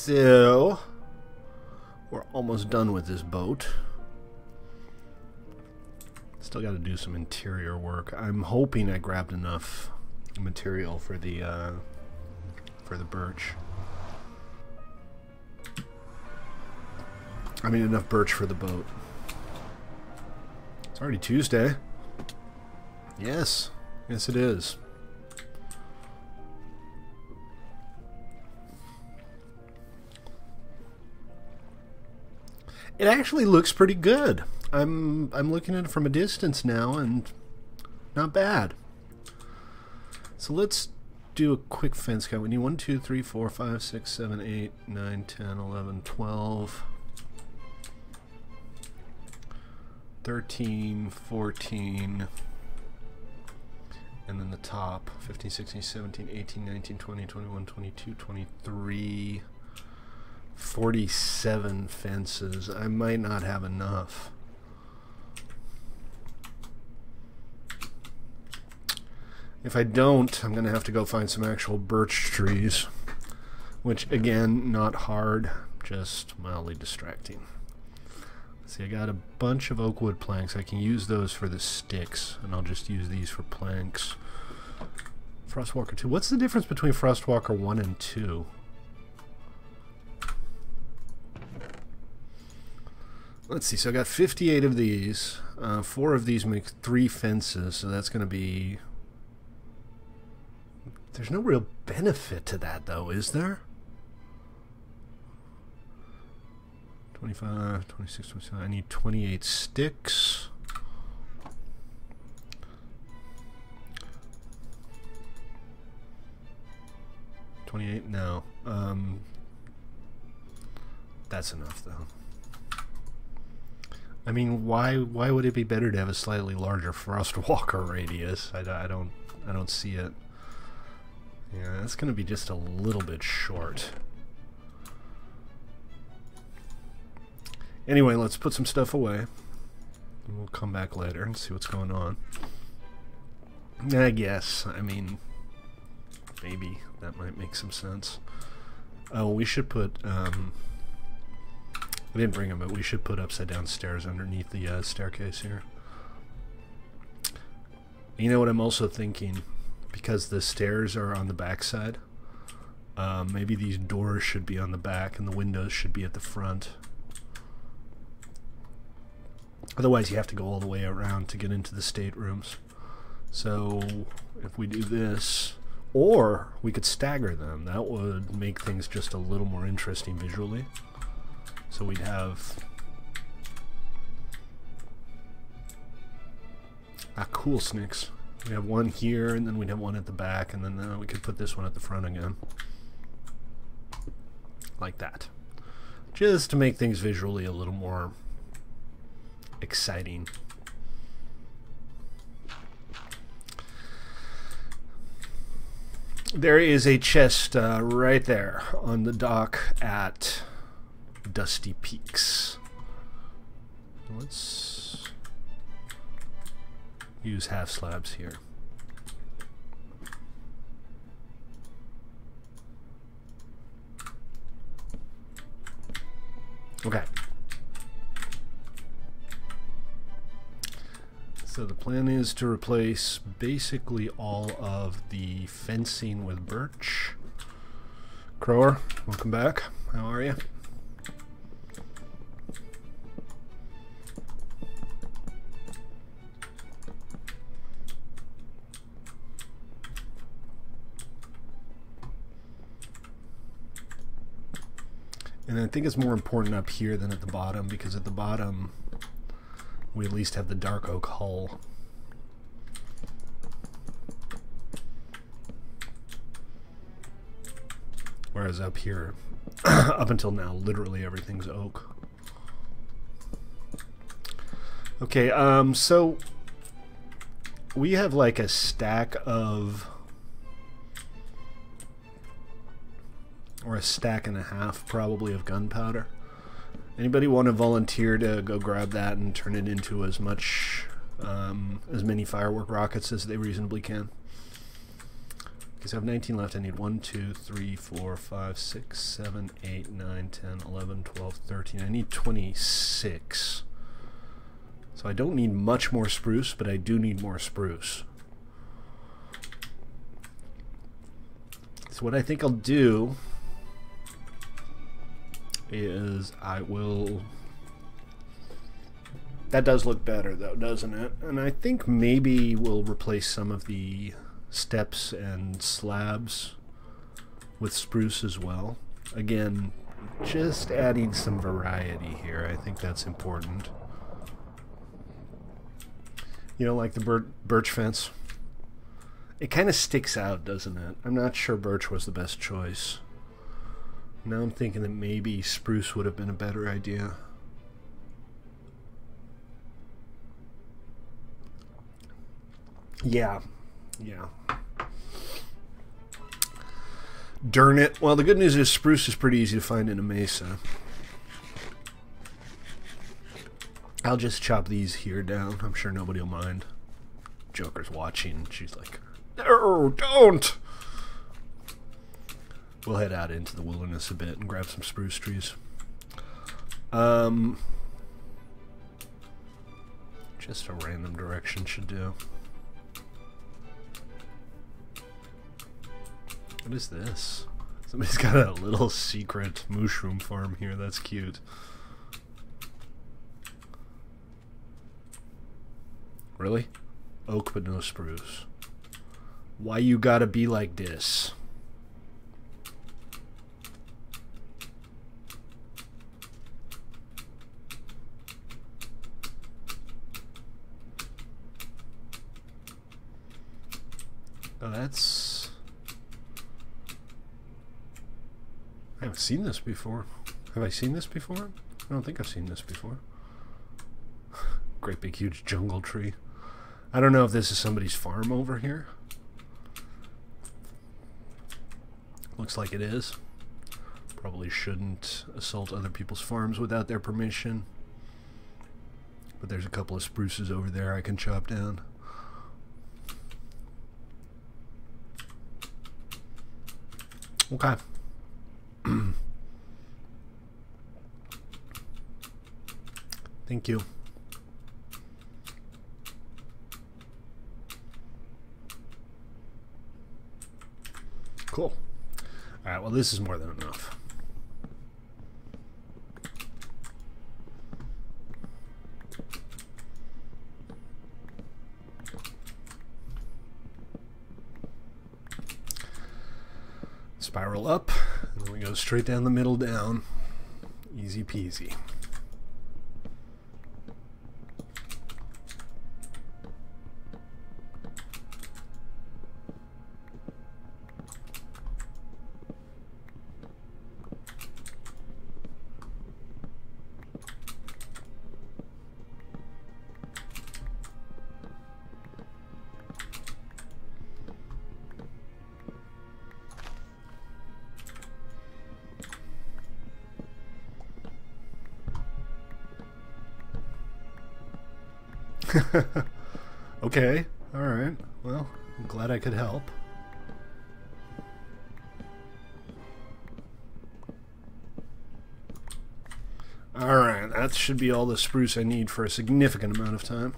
So, we're almost done with this boat. Still got to do some interior work. I'm hoping I grabbed enough material for the birch. I mean, enough birch for the boat. It's already Tuesday. Yes. Yes, it is. It actually looks pretty good. I'm looking at it from a distance now, and not bad. So let's do a quick fence count. We need 1, 2, 3, 4, 5, 6, 7, 8, 9, 10, 11, 12, 13, 14, and then the top 15, 16, 17, 18, 19, 20, 21, 22, 23, 47 fences. I might not have enough. If I don't, I'm going to have to go find some actual birch trees, which again, not hard, just mildly distracting. See, I got a bunch of oak wood planks. I can use those for the sticks, and I'll just use these for planks. Frostwalker 2. What's the difference between Frostwalker 1 and 2? Let's see, so I got 58 of these. 4 of these make 3 fences, so that's going to be... There's no real benefit to that, though, is there? 25, 26, 27. I need 28 sticks. $28? No. That's enough, though. I mean, why would it be better to have a slightly larger Frostwalker radius? I don't see it. Yeah, that's going to be just a little bit short. Anyway, let's put some stuff away. And we'll come back later and see what's going on. I guess. I mean, maybe that might make some sense. Oh, we should put... I didn't bring them, but we should put upside down stairs underneath the staircase here. You know what I'm also thinking? Because the stairs are on the back side, maybe these doors should be on the back and the windows should be at the front. Otherwise you have to go all the way around to get into the staterooms. So if we do this, or we could stagger them, that would make things just a little more interesting visually. So we'd have cool snakes. We have one here, and then we'd have one at the back, and then we could put this one at the front again. Like that. Just to make things visually a little more exciting. There is a chest right there on the dock at Dusty Peaks. Let's use half slabs here. Okay. So the plan is to replace basically all of the fencing with birch. Crower, welcome back. How are you? And I think it's more important up here than at the bottom, because at the bottom we at least have the dark oak hull. Whereas up here, up until now, literally everything's oak. Okay, so we have like a stack of, or a stack and a half probably of gunpowder. Anybody want to volunteer to go grab that and turn it into as much, as many firework rockets as they reasonably can? Because I have 19 left. I need 1, 2, 3, 4, 5, 6, 7, 8, 9, 10, 11, 12, 13. I need 26. So I don't need much more spruce, but I do need more spruce. So what I think I'll do is I will... That does look better though, doesn't it? And I think maybe we'll replace some of the steps and slabs with spruce as well. Again, just adding some variety here. I think that's important. You know, like the birch fence. It kind of sticks out, doesn't it? I'm not sure birch was the best choice. Now I'm thinking that maybe spruce would have been a better idea. Yeah. Darn it. Well, the good news is spruce is pretty easy to find in a mesa. I'll just chop these here down. I'm sure nobody will mind. Joker's watching. She's like, no, don't! We'll head out into the wilderness a bit and grab some spruce trees. Just a random direction should do. What is this? Somebody's got a little secret mushroom farm here. That's cute. Really? Oak but no spruce. Why you gotta be like this? Oh, that's... I haven't seen this before. Have I seen this before? I don't think I've seen this before. Great big huge jungle tree. I don't know if this is somebody's farm over here. Looks like it is. Probably shouldn't assault other people's farms without their permission. But there's a couple of spruces over there I can chop down. Okay. Thank you. Cool. Alright, well this is more than enough. Spiral up, and then we go straight down the middle down. Easy peasy. Okay, alright. Well, I'm glad I could help. Alright, that should be all the spruce I need for a significant amount of time.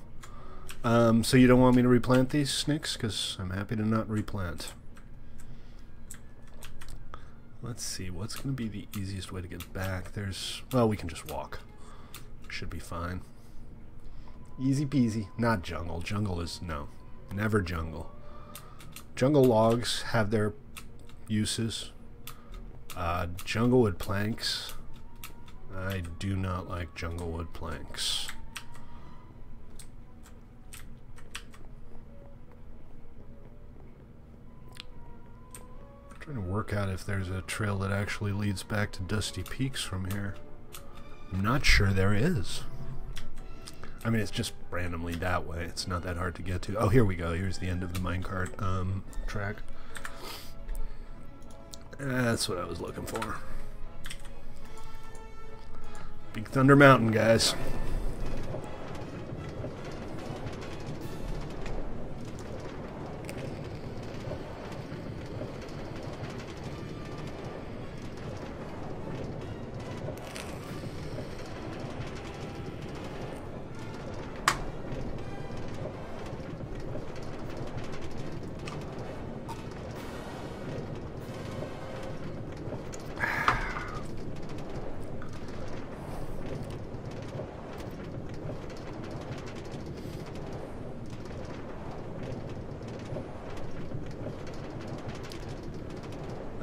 So you don't want me to replant these snakes? Because I'm happy to not replant. Let's see, what's going to be the easiest way to get back? There's... well, we can just walk. Should be fine. Easy peasy. Not jungle. Jungle is... no. Never jungle. Jungle logs have their uses. Jungle wood planks. I do not like jungle wood planks. I'm trying to work out if there's a trail that actually leads back to Dusty Peaks from here. I'm not sure there is. I mean, it's just randomly that way. It's not that hard to get to. Oh, here we go. Here's the end of the minecart track. That's what I was looking for. Big Thunder Mountain, guys.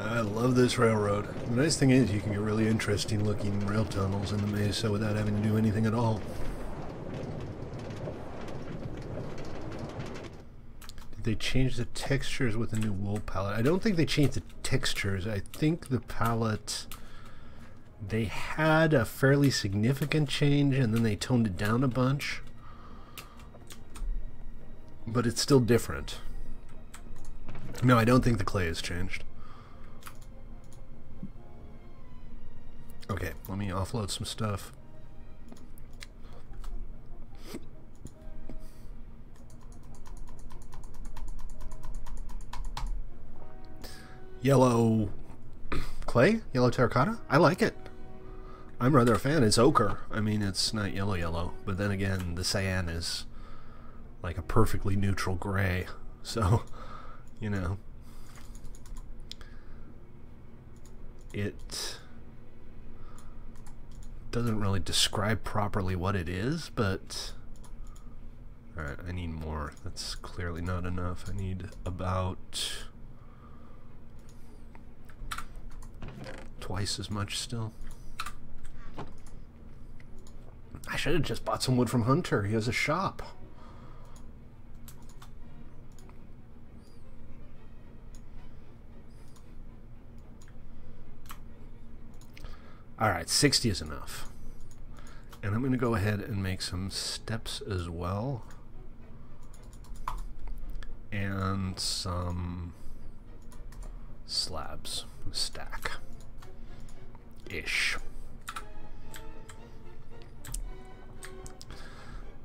I love this railroad. The nice thing is you can get really interesting looking rail tunnels in the mesa without having to do anything at all. They changed the textures with a new wool palette. I don't think they changed the textures. I think the palette, they had a fairly significant change and then they toned it down a bunch. But it's still different. No, I don't think the clay has changed. Okay, let me offload some stuff. Yellow clay? Yellow terracotta? I like it. I'm rather a fan. It's ochre. I mean, it's not yellow, but then again, the cyan is like a perfectly neutral gray. So, you know, it doesn't really describe properly what it is, but alright, I need more. That's clearly not enough. I need about twice as much still. I should have just bought some wood from Hunter. He has a shop. Alright, 60 is enough. And I'm going to go ahead and make some steps as well. And some slabs. Stack. Ish.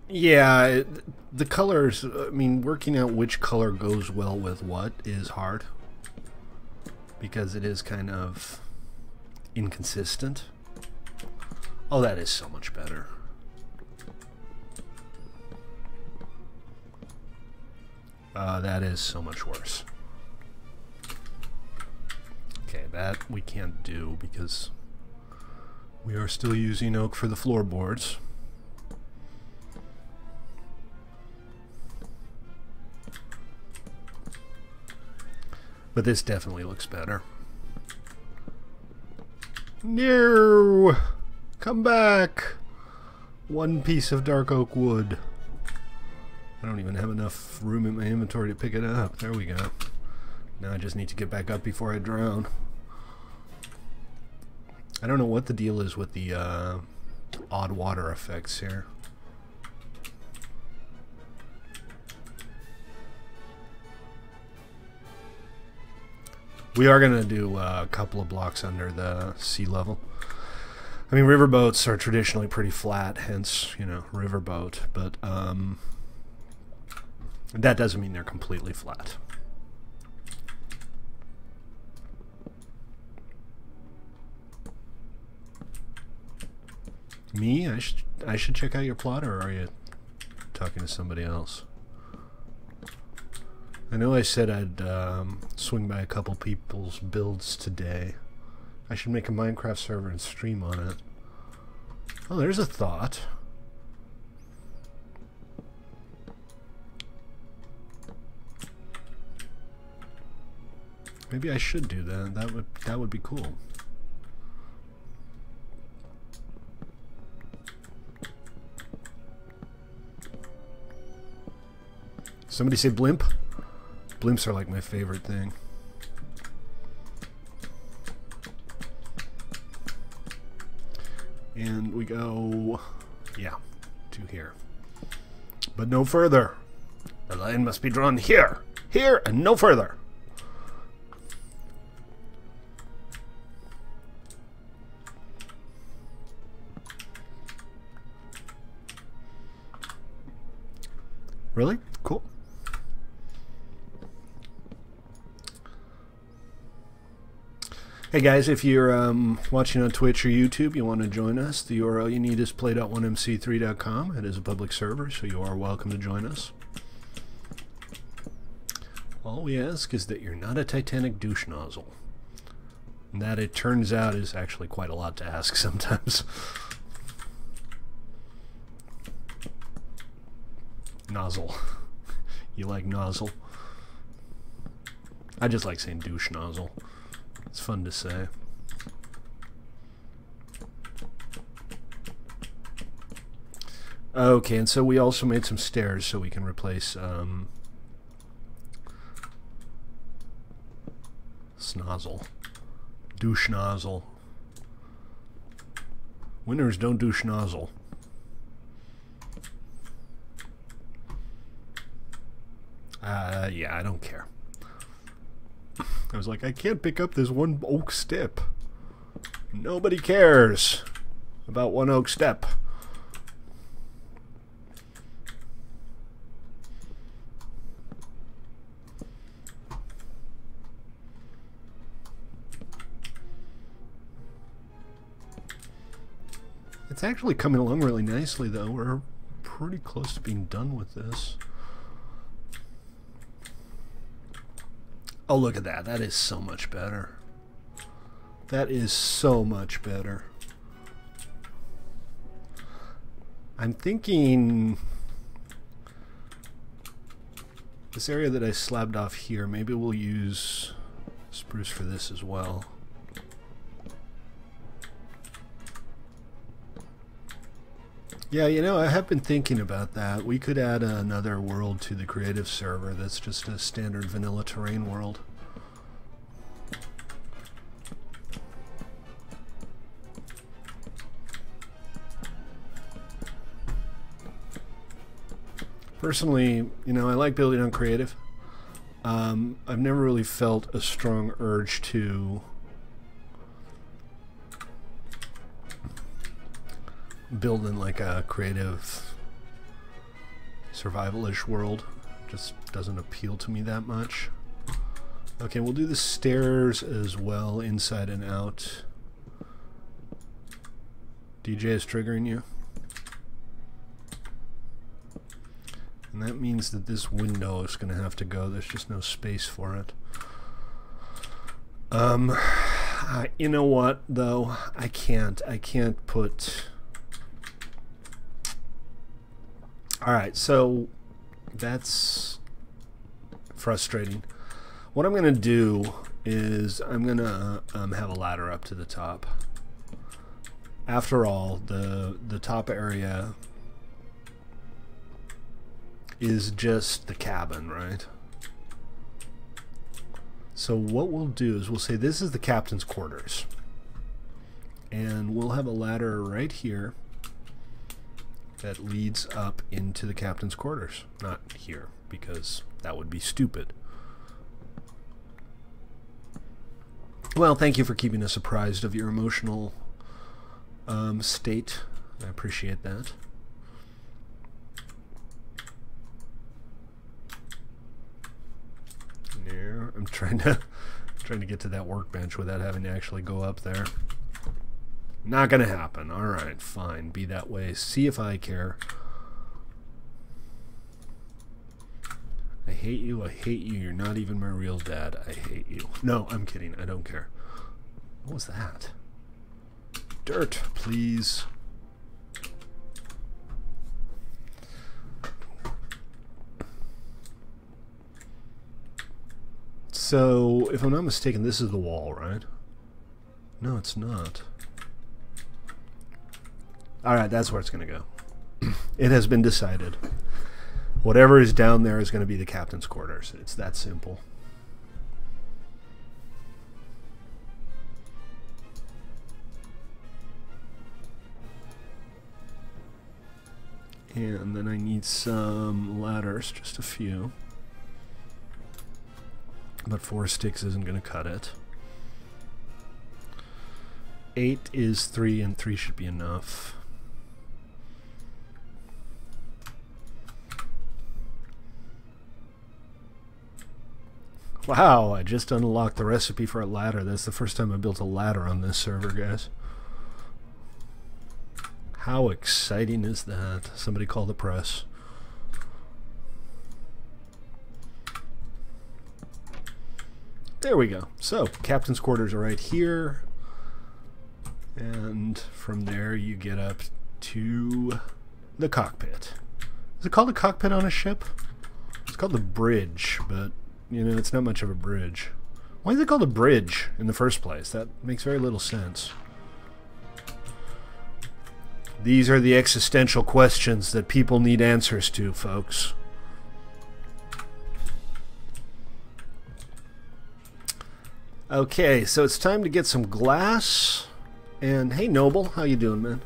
Yeah, the colors, I mean, working out which color goes well with what is hard. Because it is kind of inconsistent. Oh, that is so much better. That is so much worse. Okay, that we can't do because we are still using oak for the floorboards. But this definitely looks better. No! Come back! One piece of dark oak wood. I don't even have enough room in my inventory to pick it up. There we go. Now I just need to get back up before I drown. I don't know what the deal is with the odd water effects here. We are going to do a couple of blocks under the sea level. I mean, riverboats are traditionally pretty flat, hence, you know, riverboat. But that doesn't mean they're completely flat. Me? I should check out your plot, or are you talking to somebody else? I know I said I'd swing by a couple people's builds today. I should make a Minecraft server and stream on it. Oh, there's a thought. Maybe I should do that. That would be cool. Somebody say blimp? Blimps are like my favorite thing. And we go, yeah, to here. But no further. The line must be drawn here, here, and no further. Really? Cool. Hey guys, if you're watching on Twitch or YouTube, you want to join us, the URL you need is play.1mc3.com. It is a public server, so you are welcome to join us. All we ask is that you're not a Titanic douche nozzle. And that, it turns out, is actually quite a lot to ask sometimes. Nozzle. You like nozzle? I just like saying douche nozzle. It's fun to say. Okay, and so we also made some stairs so we can replace Snozzle. Do schnozzle. Winners don't do schnozzle. Yeah, I don't care. I was like, I can't pick up this one oak step. Nobody cares about one oak step. It's actually coming along really nicely, though. We're pretty close to being done with this. Oh, look at that. That is so much better. That is so much better. I'm thinking this area that I slabbed off here, maybe we'll use spruce for this as well. Yeah, you know, I have been thinking about that. We could add another world to the creative server that's just a standard vanilla terrain world. Personally, you know, I like building on creative. I've never really felt a strong urge to build in like a creative survival-ish world. Just doesn't appeal to me that much. Okay, we'll do the stairs as well, inside and out. DJ is triggering you. And that means that this window is going to have to go. There's just no space for it. You know what, though? I can't put... Alright, so that's frustrating. What I'm going to do is I'm going to have a ladder up to the top. After all, the top area is just the cabin, right? So what we'll do is we'll say this is the captain's quarters. And we'll have a ladder right here that leads up into the captain's quarters. Not here, because that would be stupid. Well, thank you for keeping us apprised of your emotional state. I appreciate that. There, I'm trying to get to that workbench without having to actually go up there. Not gonna happen. Alright, fine. Be that way. See if I care. I hate you. I hate you. You're not even my real dad. I hate you. No, I'm kidding. I don't care. What was that? Dirt, please. So, if I'm not mistaken, this is the wall, right? No, it's not. Alright, that's where it's going to go. It has been decided. Whatever is down there is going to be the captain's quarters. It's that simple. And then I need some ladders, just a few. But 4 sticks isn't going to cut it. 8 is 3, and 3 should be enough. Wow, I just unlocked the recipe for a ladder. That's the first time I built a ladder on this server, guys. How exciting is that? Somebody call the press. There we go. So, captain's quarters are right here. And from there you get up to the cockpit. Is it called a cockpit on a ship? It's called the bridge, but, you know, it's not much of a bridge. Why is it called a bridge in the first place? That makes very little sense. These are the existential questions that people need answers to, folks. Okay, so it's time to get some glass. And hey, Noble, how you doing, man?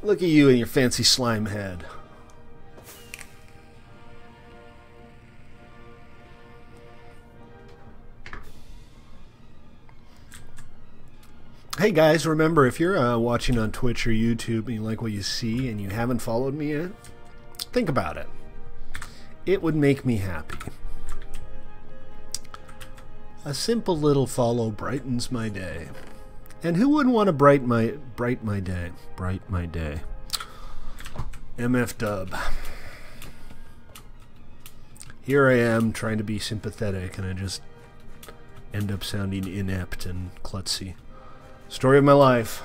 Look at you and your fancy slime head. Hey guys, remember, if you're watching on Twitch or YouTube and you like what you see and you haven't followed me yet, think about it. It would make me happy. A simple little follow brightens my day. And who wouldn't want to bright my day? Bright my day. MF Dub. Here I am trying to be sympathetic and I just end up sounding inept and klutzy. Story of my life.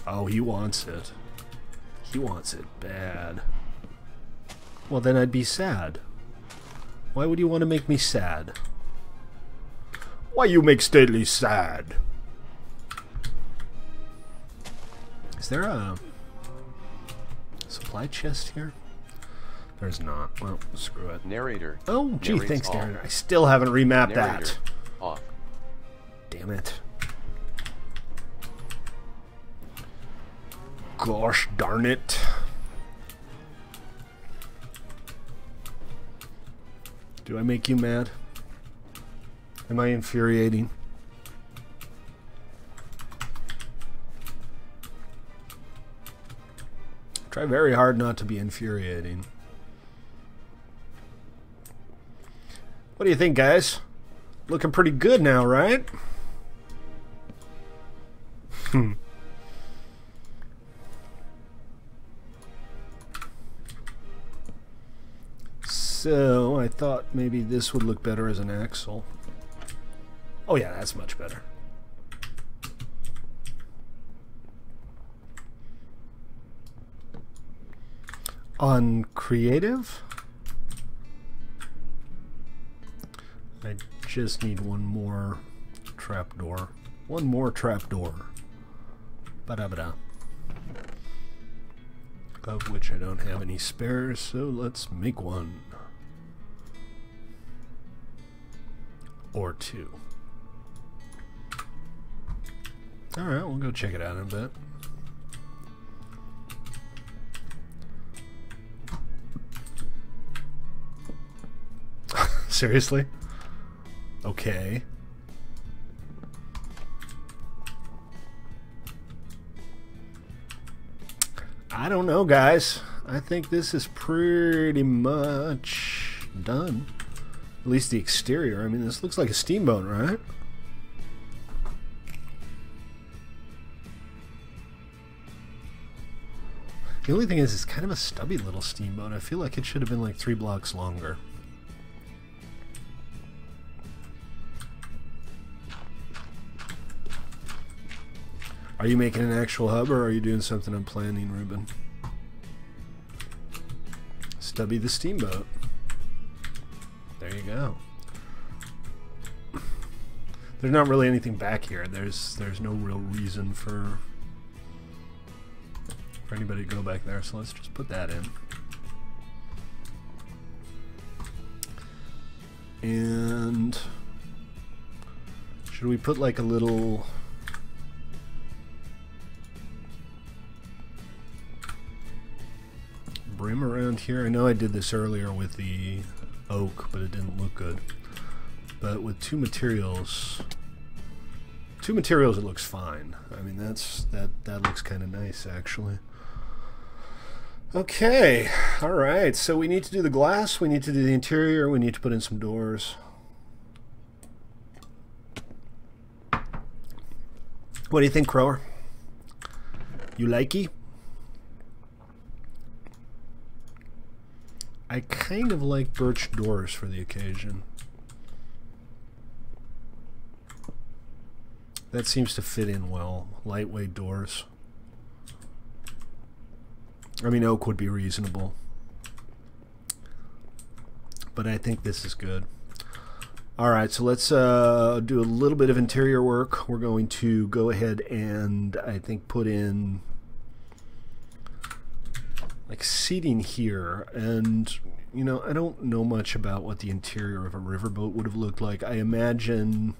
Oh, he wants it. He wants it bad. Well, then I'd be sad. Why would you want to make me sad? Why you make Stately sad? Is there a supply chest here? There's not. Well, screw it.
Narrator.
Oh, gee, thanks, Narrator. I still haven't remapped that.
Off.
Damn it. Gosh darn it. Do I make you mad? Am I infuriating? Try very hard not to be infuriating. What do you think, guys? Looking pretty good now, right? So, I thought maybe this would look better as an axle. Oh yeah, that's much better. On creative, I just need one more trapdoor. One more trapdoor. Ba-da-ba-da. Of which I don't have any spares, so let's make one. Or two. Alright, we'll go check it out in a bit. Seriously? Okay. I don't know, guys. I think this is pretty much done. At least the exterior. I mean, this looks like a steamboat, right? The only thing is, it's kind of a stubby little steamboat. I feel like it should have been like 3 blocks longer. Are you making an actual hub, or are you doing something I'm planning, Ruben? Stubby the steamboat. There you go. There's not really anything back here. There's no real reason for anybody to go back there, so let's just put that in. And should we put like a little brim around here? I know I did this earlier with the oak, but it didn't look good. But with two materials it looks fine. I mean, that looks kind of nice, actually. Okay, all right. So we need to do the glass, we need to do the interior, we need to put in some doors. What do you think, Crower? You likey? I kind of like birch doors for the occasion. That seems to fit in well. Lightweight doors. I mean, oak would be reasonable. But I think this is good. Alright, so let's do a little bit of interior work. We're going to go ahead and, I think, put in like seating here, and you know, I don't know much about what the interior of a riverboat would have looked like. I imagine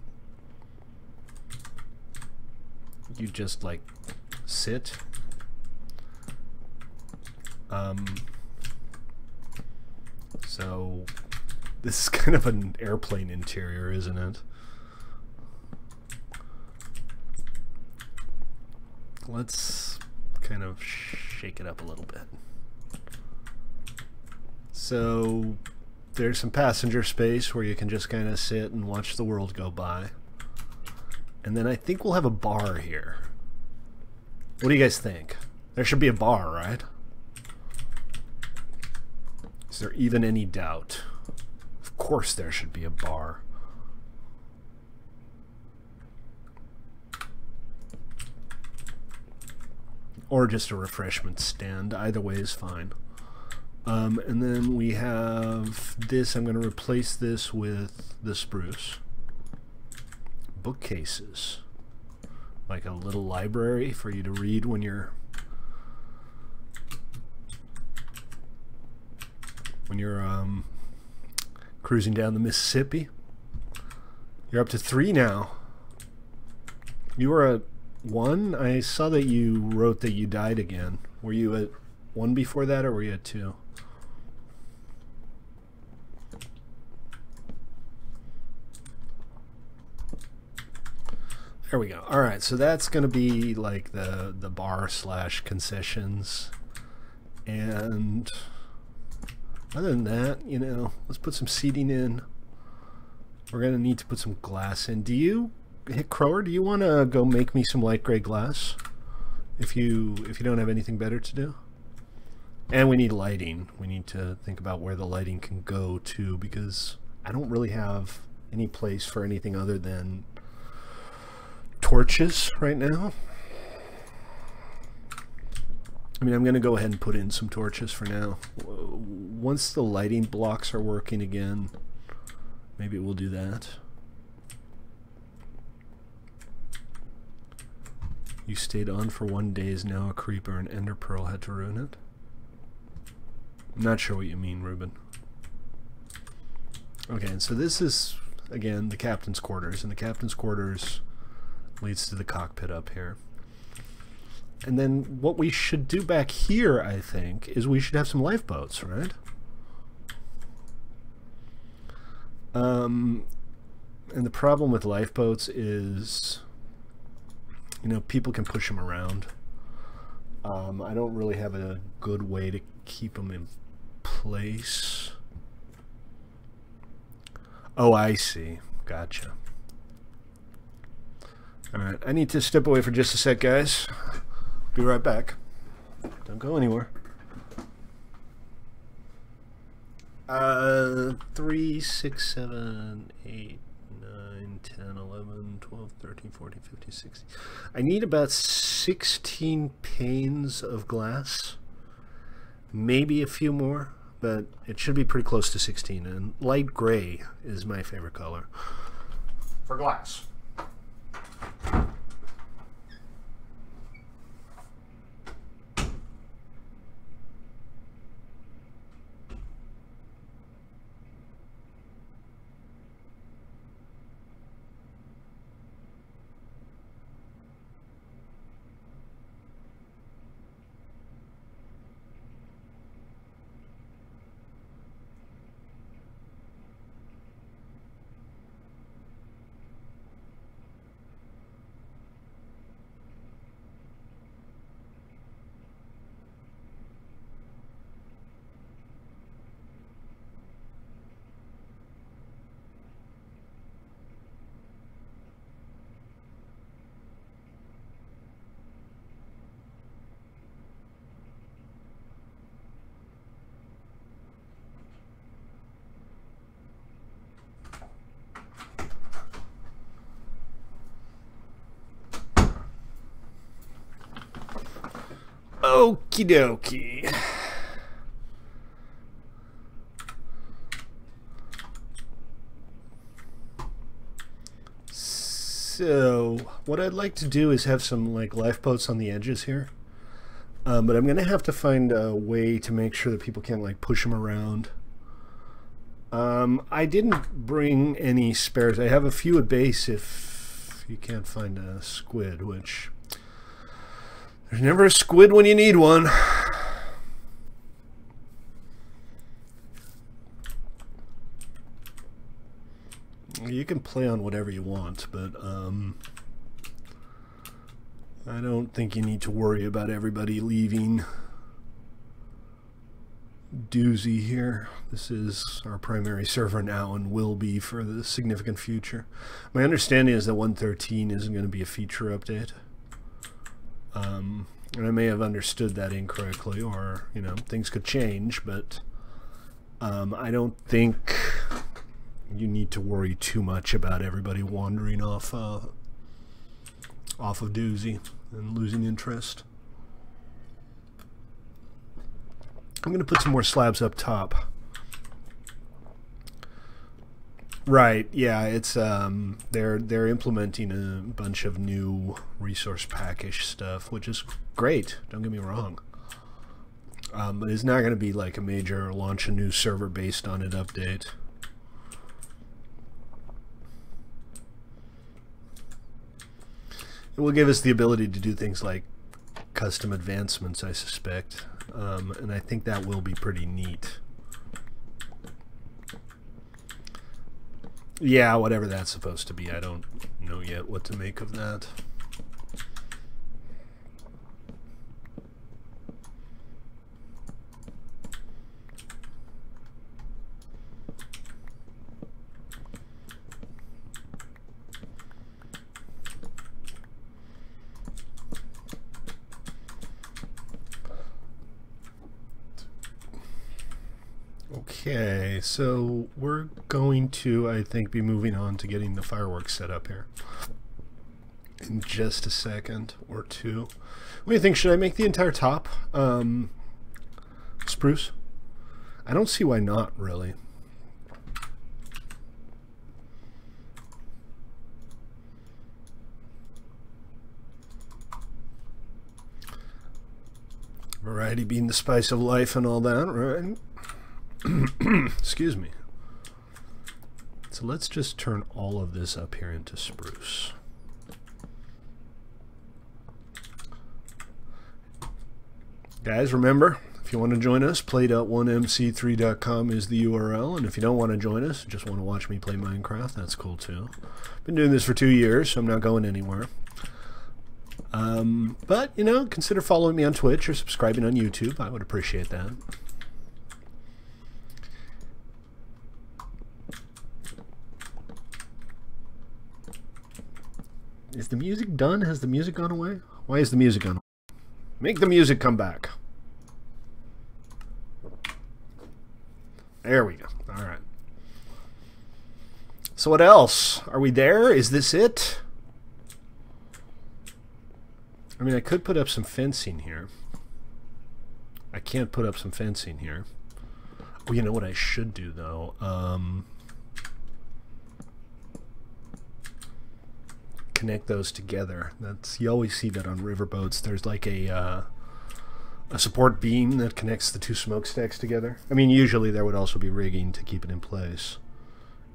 you just like sit. So this is kind of an airplane interior, isn't it? Let's kind of shake it up a little bit. So there's some passenger space where you can just kind of sit and watch the world go by. And then I think we'll have a bar here. What do you guys think? There should be a bar, right? Is there even any doubt? Of course there should be a bar. Or just a refreshment stand. Either way is fine. And then we have this. I'm going to replace this with the spruce. Bookcases. Like a little library for you to read when you're cruising down the Mississippi. You're up to 3 now. You were at 1? I saw that you wrote that you died again. Were you at 1 before that, or were you at 2? There we go. Alright, so that's going to be like the bar / concessions. And other than that, you know, let's put some seating in. We're going to need to put some glass in. Do you, Crower, do you want to go make me some light gray glass? If you don't have anything better to do? And we need lighting. We need to think about where the lighting can go too, because I don't really have any place for anything other than torches right now. I mean, I'm going to go ahead and put in some torches for now. Once the lighting blocks are working again, maybe we'll do that. You stayed on for 1 day, is now a creeper, and Ender Pearl had to ruin it. I'm not sure what you mean, Ruben. Okay, and so this is, again, the captain's quarters, and the captain's quarters leads to the cockpit up here. And then what we should do back here, I think, is we should have some lifeboats, right? And the problem with lifeboats is, you know, people can push them around. I don't really have a good way to keep them in place. Oh, I see. Gotcha. Alright, I need to step away for just a sec, guys. Be right back. Don't go anywhere. 3, 6, 7, 8, 9, 10, 11, 12, 13, 14, 15, 16. I need about 16 panes of glass. Maybe a few more, but it should be pretty close to 16. And light gray is my favorite color for glass. Okie dokie. So what I'd like to do is have some like lifeboats on the edges here. But I'm going to have to find a way to make sure that people can't like push them around. I didn't bring any spares. I have a few at base if you can't find a squid, which there's never a squid when you need one. You can play on whatever you want, but I don't think you need to worry about everybody leaving doozy here. This is our primary server now and will be for the significant future. My understanding is that 1.13 isn't going to be a feature update. And I may have understood that incorrectly, or, you know, things could change, but I don't think you need to worry too much about everybody wandering off of doozy and losing interest. I'm going to put some more slabs up top. Right, yeah, it's they're implementing a bunch of new resource package stuff, which is great, don't get me wrong. But it's not going to be like a major launch a new server based on it update. It will give us the ability to do things like custom advancements, I suspect, and I think that will be pretty neat. Yeah, whatever that's supposed to be, I don't know yet what to make of that. Okay, so we're going to, I think, be moving on to getting the fireworks set up here in just a second or two. What do you think? Should I make the entire top spruce? I don't see why not, really. Variety being the spice of life and all that, right? Excuse me. So let's just turn all of this up here into spruce. Guys, remember, if you want to join us, play.1mc3.com is the URL, and if you don't want to join us, just want to watch me play Minecraft, that's cool too. Been doing this for 2 years, so I'm not going anywhere. But, you know, consider following me on Twitch or subscribing on YouTube. I would appreciate that. Is the music done? Has the music gone away? Why is the music gone away? Make the music come back. There we go. All right. So what else? Are we there? Is this it? I mean, I could put up some fencing here. I can't put up some fencing here. Oh, you know what I should do, though? Connect those together. That's, you always see that on riverboats. There's like a support beam that connects the two smokestacks together. I mean, usually there would also be rigging to keep it in place.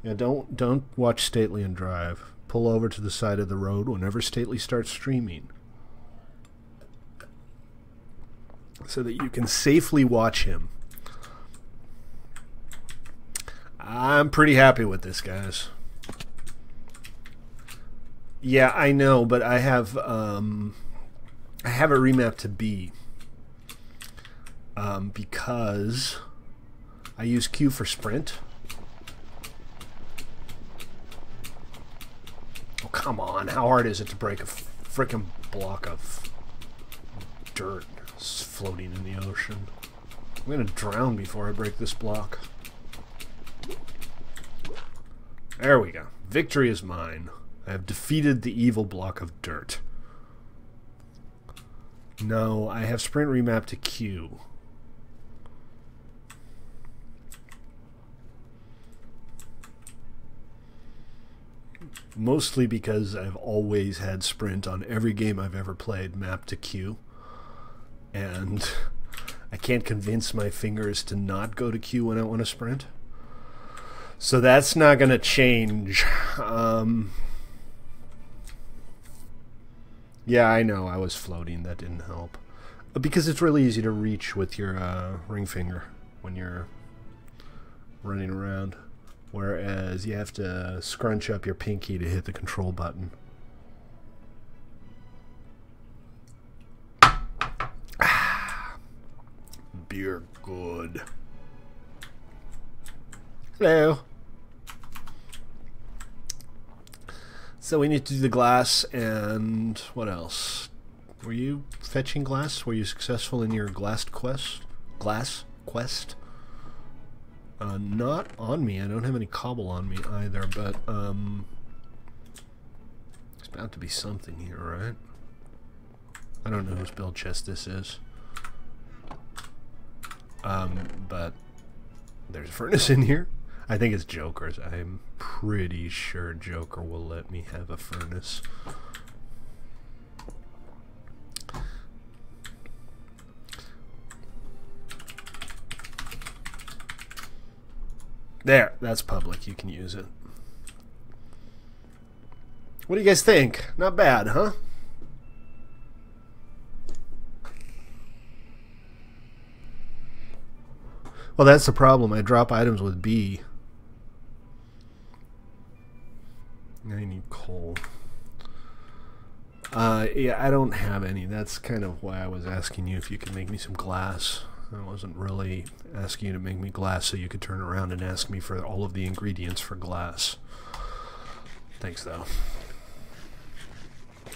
Yeah, don't watch Stately and drive. Pull over to the side of the road whenever Stately starts streaming, so that you can safely watch him. I'm pretty happy with this, guys. Yeah, I know, but I have it remapped to B because I use Q for sprint. Oh, come on. How hard is it to break a frickin' block of dirt floating in the ocean? I'm gonna drown before I break this block. There we go. Victory is mine. I have defeated the evil block of dirt. No, I have sprint remapped to Q. Mostly because I've always had sprint on every game I've ever played mapped to Q. and I can't convince my fingers to not go to Q when I want to sprint. So that's not going to change. Yeah, I know, I was floating. That didn't help. Because it's really easy to reach with your ring finger when you're running around. Whereas you have to scrunch up your pinky to hit the control button. Beer good. Hello. So we need to do the glass, and what else? Were you fetching glass? Were you successful in your glass quest? Not on me. I don't have any cobble on me either, but there's bound to be something here, right? I don't know whose build chest this is. But there's a furnace in here. I think it's Joker's. I'm pretty sure Joker will let me have a furnace. There, that's public. You can use it. What do you guys think? Not bad, huh? Well, that's the problem. I drop items with B. Now you need coal. Yeah, I don't have any. That's kind of why I was asking you if you could make me some glass. I wasn't really asking you to make me glass so you could turn around and ask me for all of the ingredients for glass. Thanks, though.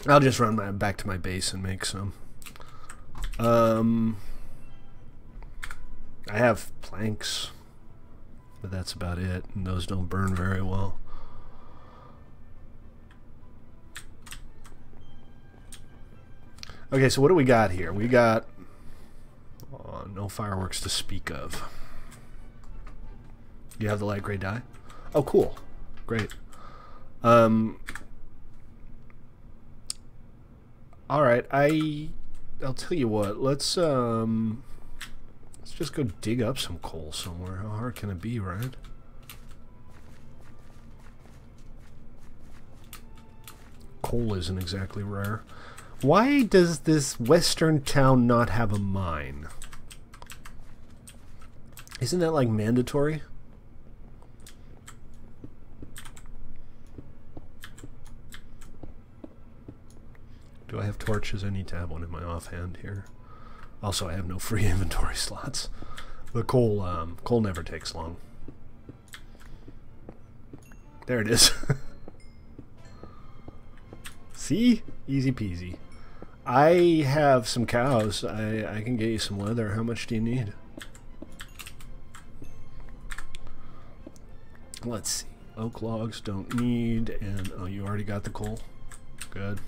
I'll just run back to my base and make some. I have planks, but that's about it, and those don't burn very well. Okay, so what do we got here? We got no fireworks to speak of. You have the light gray dye? Oh, cool. Great. All right, I'll tell you what. Let's just go dig up some coal somewhere. How hard can it be, right? Coal isn't exactly rare. Why does this western town not have a mine? Isn't that like mandatory? Do I have torches? I need to have one in my offhand here. Also, I have no free inventory slots. But coal never takes long. There it is. See? Easy peasy. I have some cows. I can get you some leather. How much do you need? Let's see. Oak logs don't need, and oh, you already got the coal. Good.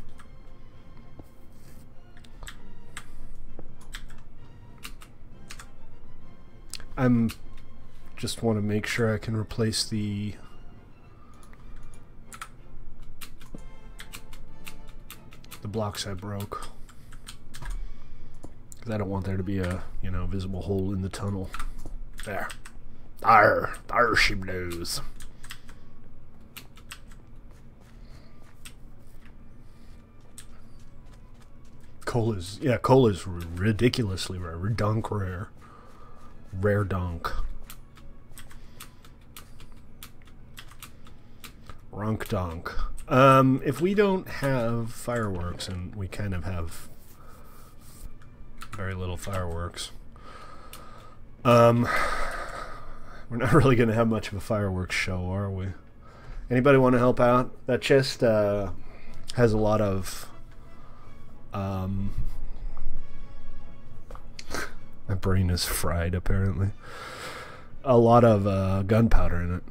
I'm just want to make sure I can replace the blocks I broke, because I don't want there to be a, you know, visible hole in the tunnel. There. There she blows. Coal is ridiculously rare. Redunk rare. Rare donk. Runk donk. If we don't have fireworks, and we kind of have very little fireworks, we're not really going to have much of a fireworks show, are we? Anybody want to help out? That chest has a lot of my brain is fried, apparently. A lot of gunpowder in it.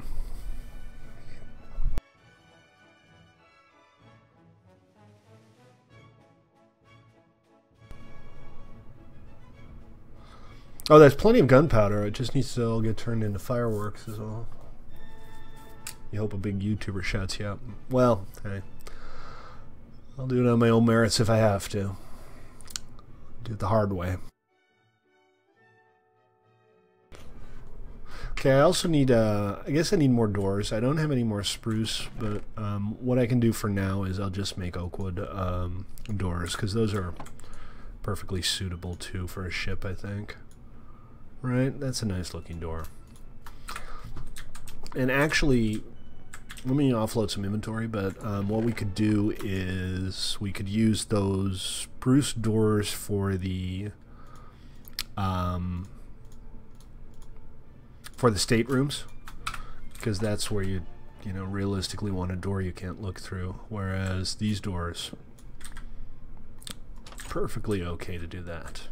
Oh, there's plenty of gunpowder. It just needs to all get turned into fireworks is all. You hope a big YouTuber shouts you out. Well, hey. I'll do it on my own merits if I have to. Do it the hard way. Okay, I also need, I guess I need more doors. I don't have any more spruce, but what I can do for now is I'll just make oak wood doors, because those are perfectly suitable, too, for a ship, I think. Right? That's a nice looking door. And actually, let me offload some inventory, but what we could do is we could use those spruce doors for the staterooms, because that's where you know, realistically want a door you can't look through, whereas these doors, perfectly okay to do that.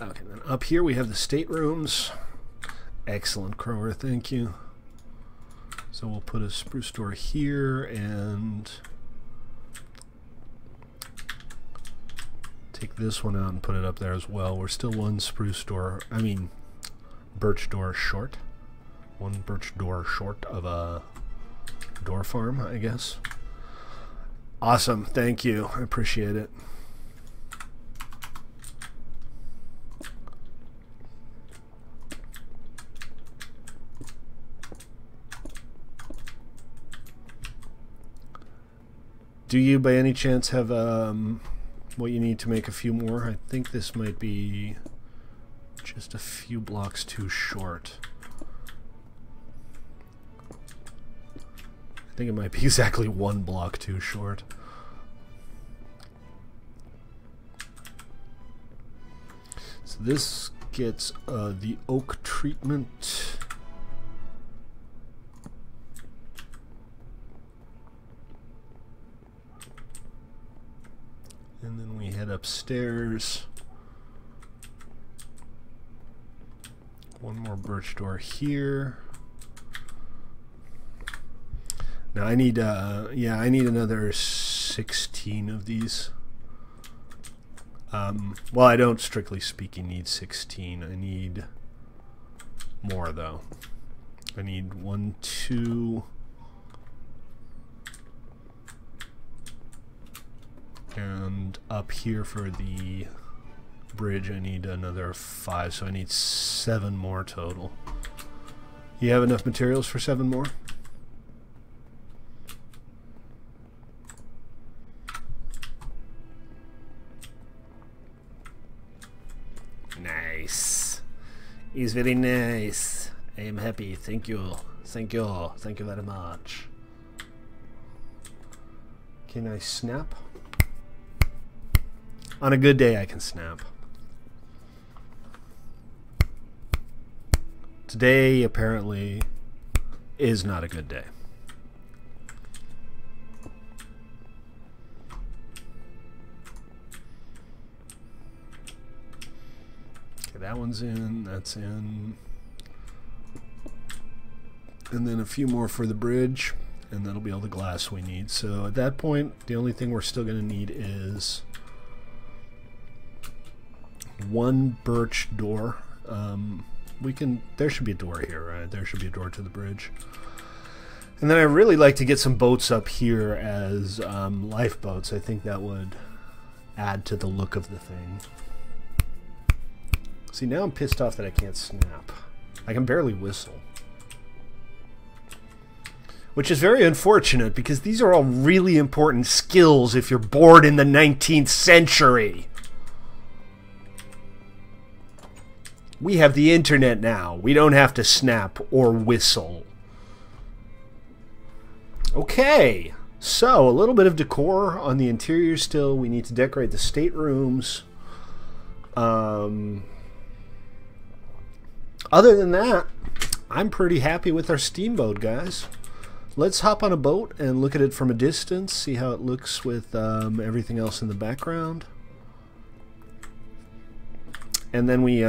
Okay, then up here we have the staterooms. Excellent, Crower, thank you. So we'll put a spruce door here and take this one out and put it up there as well. We're still one spruce door, I mean birch door short. One birch door short of a door farm, I guess. Awesome, thank you, I appreciate it. Do you, by any chance, have what you need to make a few more? I think this might be just a few blocks too short. I think it might be exactly one block too short. So this gets the oak treatment. And then we head upstairs. One more birch door here. Now I need, yeah, I need another 16 of these. Well, I don't, strictly speaking, need 16. I need more, though. I need 1, 2... And up here for the bridge I need another 5, so I need 7 more total. You have enough materials for 7 more? Nice. It's very nice. I am happy. Thank you. Thank you. Thank you very much. Can I snap? On a good day, I can snap. Today, apparently, is not a good day. Okay, that one's in, that's in. And then a few more for the bridge, and that'll be all the glass we need. So at that point, the only thing we're still going to need is one birch door. There should be a door here, right? There should be a door to the bridge. And then I really like to get some boats up here as lifeboats. I think that would add to the look of the thing. See, now I'm pissed off that I can't snap. I can barely whistle. Which is very unfortunate, because these are all really important skills if you're bored in the 19th century. We have the internet now. We don't have to snap or whistle. Okay, so a little bit of decor on the interior still. We need to decorate the staterooms. Other than that, I'm pretty happy with our steamboat, guys. Let's hop on a boat and look at it from a distance, see how it looks with everything else in the background. And then we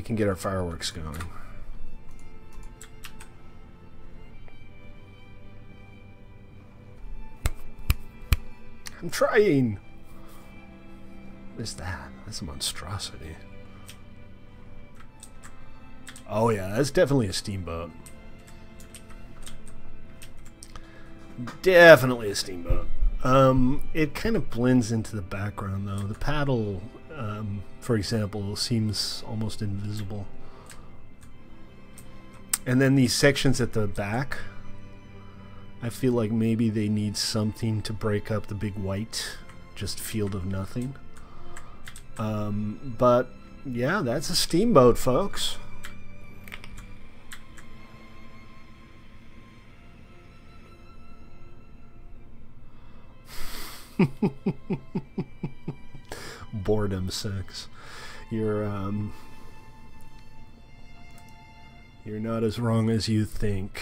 can get our fireworks going. I'm trying. What is that? That's a monstrosity. Oh yeah, that's definitely a steamboat. Definitely a steamboat. It kind of blends into the background, though. The paddle, for example, seems almost invisible. And then these sections at the back, I feel like maybe they need something to break up the big white, just field of nothing. But, yeah, that's a steamboat, folks. Boredom sex. You're not as wrong as you think.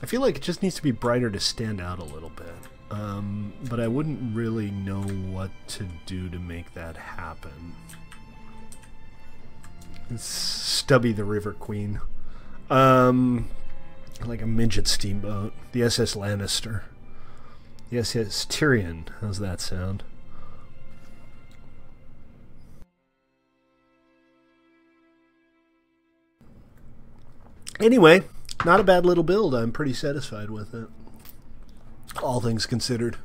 I feel like it just needs to be brighter to stand out a little bit. But I wouldn't really know what to do to make that happen. It's Stubby the River Queen. Like a midget steamboat. The SS Lannister. The SS Tyrion. How's that sound? Anyway, not a bad little build. I'm pretty satisfied with it. All things considered.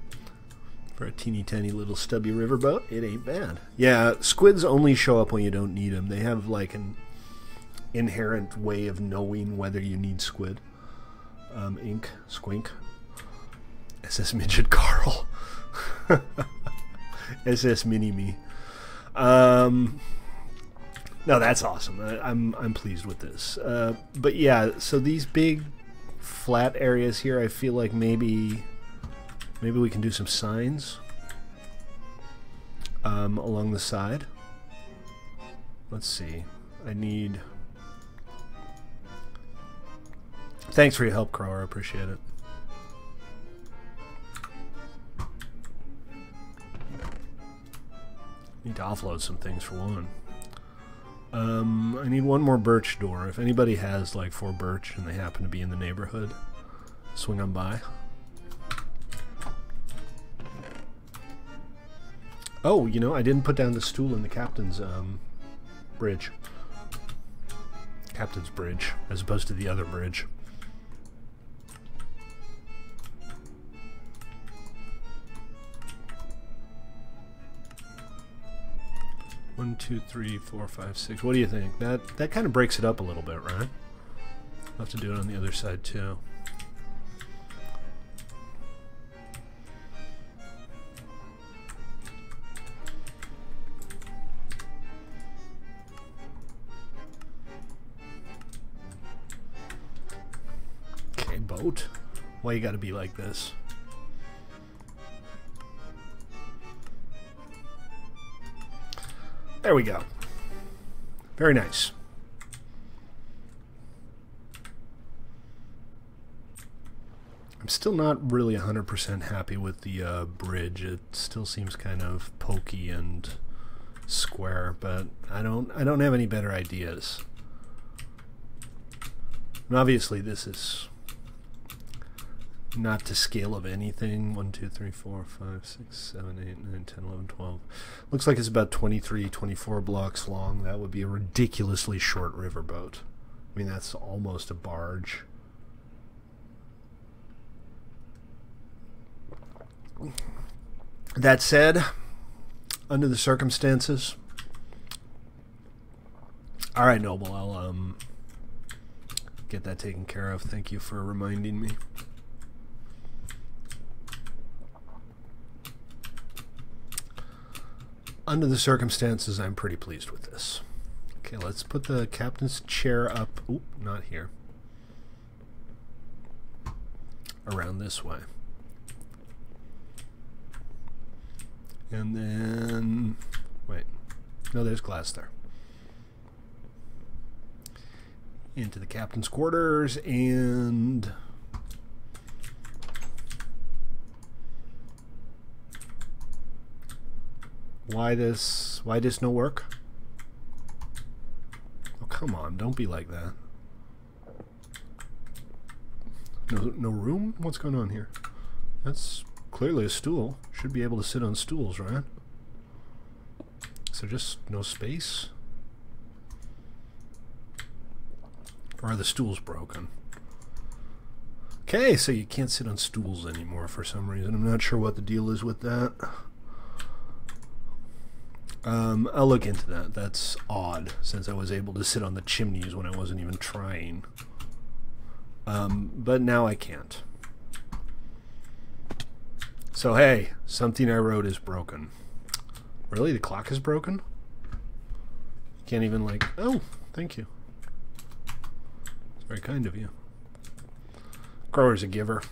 For a teeny tiny little stubby riverboat, it ain't bad. Yeah, squids only show up when you don't need them. They have like an inherent way of knowing whether you need squid. Ink, squink. SS Midget Carl. SS Mini Me. No, that's awesome. I'm pleased with this. But yeah, so these big flat areas here, I feel like maybe we can do some signs along the side. Let's see. I need... Thanks for your help, Crower. I appreciate it. Need to offload some things for one. I need one more birch door. If anybody has like 4 birch and they happen to be in the neighborhood, swing on by. Oh, you know, I didn't put down the stool in the captain's bridge. Captain's bridge, as opposed to the other bridge. One, two, three, four, five, six. What do you think? That kind of breaks it up a little bit, right? I'll have to do it on the other side too. Okay, boat. Why you gotta be like this? There we go. Very nice. I'm still not really 100% happy with the bridge. It still seems kind of pokey and square, but I don't have any better ideas. And obviously this is not to scale of anything. 1, 2, 3, 4, 5, 6, 7, 8, 9, 10, 11, 12. Looks like it's about 23, 24 blocks long. That would be a ridiculously short riverboat. I mean, that's almost a barge. That said, under the circumstances... Alright, Noble, I'll get that taken care of. Thank you for reminding me. Under the circumstances, I'm pretty pleased with this. Okay, let's put the captain's chair up. Oop, not here. Around this way. And then... Wait. No, there's glass there. Into the captain's quarters and... Why this no work? Oh, come on, don't be like that. No room? What's going on here? That's clearly a stool. Should be able to sit on stools, right? So just no space? Or are the stools broken? Okay, so you can't sit on stools anymore for some reason. I'm not sure what the deal is with that. I'll look into that. That's odd, since I was able to sit on the chimneys when I wasn't even trying. But now I can't. So hey, something I wrote is broken. Really? The clock is broken? Can't even like... Oh, thank you. It's very kind of you. Grower's a giver.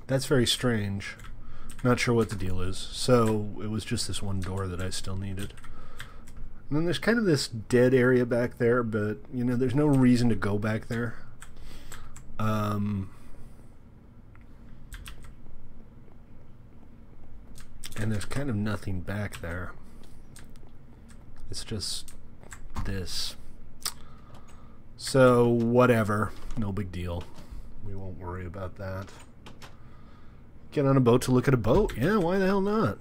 That's very strange. Not sure what the deal is. So it was just this one door that I still needed. And then there's kind of this dead area back there, but you know, there's no reason to go back there. And there's kind of nothing back there. It's just this. So whatever, no big deal. We won't worry about that. Get on a boat to look at a boat? Yeah, why the hell not?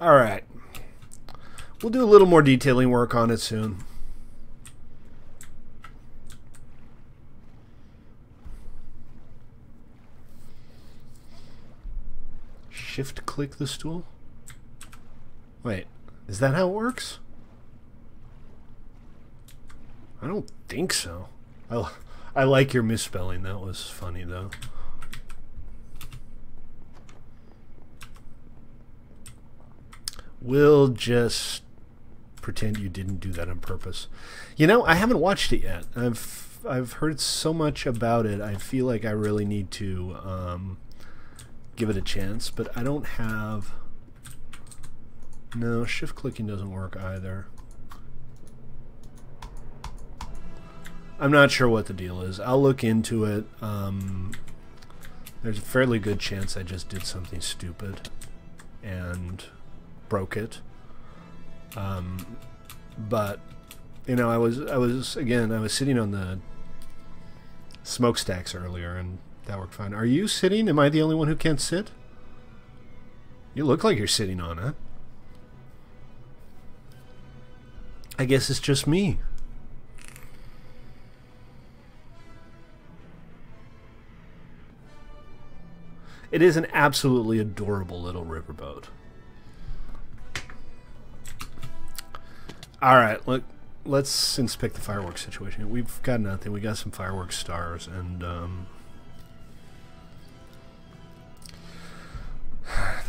Alright. We'll do a little more detailing work on it soon. Shift click the stool? Wait, is that how it works? I don't think so. I like your misspelling. That was funny, though. We'll just pretend you didn't do that on purpose. You know, I haven't watched it yet. I've heard so much about it. I feel like I really need to give it a chance, but I don't have... No, shift clicking doesn't work either. I'm not sure what the deal is. I'll look into it. There's a fairly good chance I just did something stupid and broke it. But you know, I was sitting on the smokestacks earlier, and that worked fine. Are you sitting? Am I the only one who can't sit? You look like you're sitting on it. I guess it's just me. It is an absolutely adorable little riverboat. Alright, look, let's inspect the fireworks situation. We've got nothing. We got some fireworks stars, and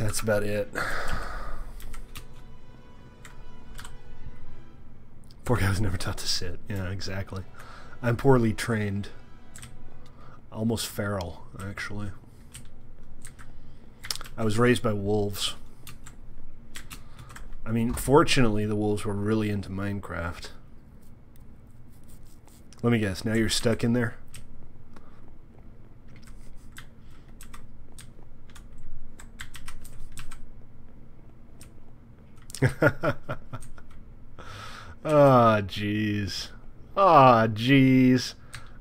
that's about it. Poor guy was never taught to sit. Yeah, exactly. I'm poorly trained. Almost feral, actually. I was raised by wolves. I mean, fortunately, the wolves were really into Minecraft. Let me guess, now you're stuck in there? Ah, jeez. Ah, jeez.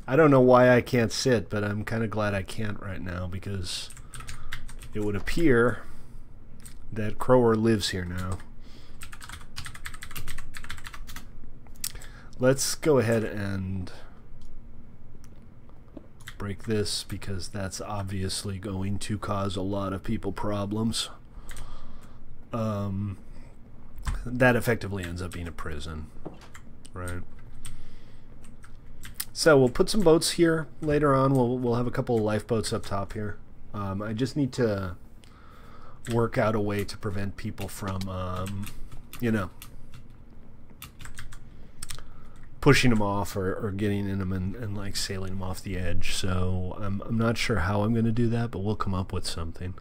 I don't know why I can't sit, but I'm kind of glad I can't right now, because it would appear that Crower lives here now. Let's go ahead and break this, because that's obviously going to cause a lot of people problems. That effectively ends up being a prison, right? So we'll put some boats here later on. We'll have a couple of lifeboats up top here. I just need to work out a way to prevent people from, you know, pushing them off or getting in them and like sailing them off the edge. So I'm not sure how I'm going to do that, but we'll come up with something.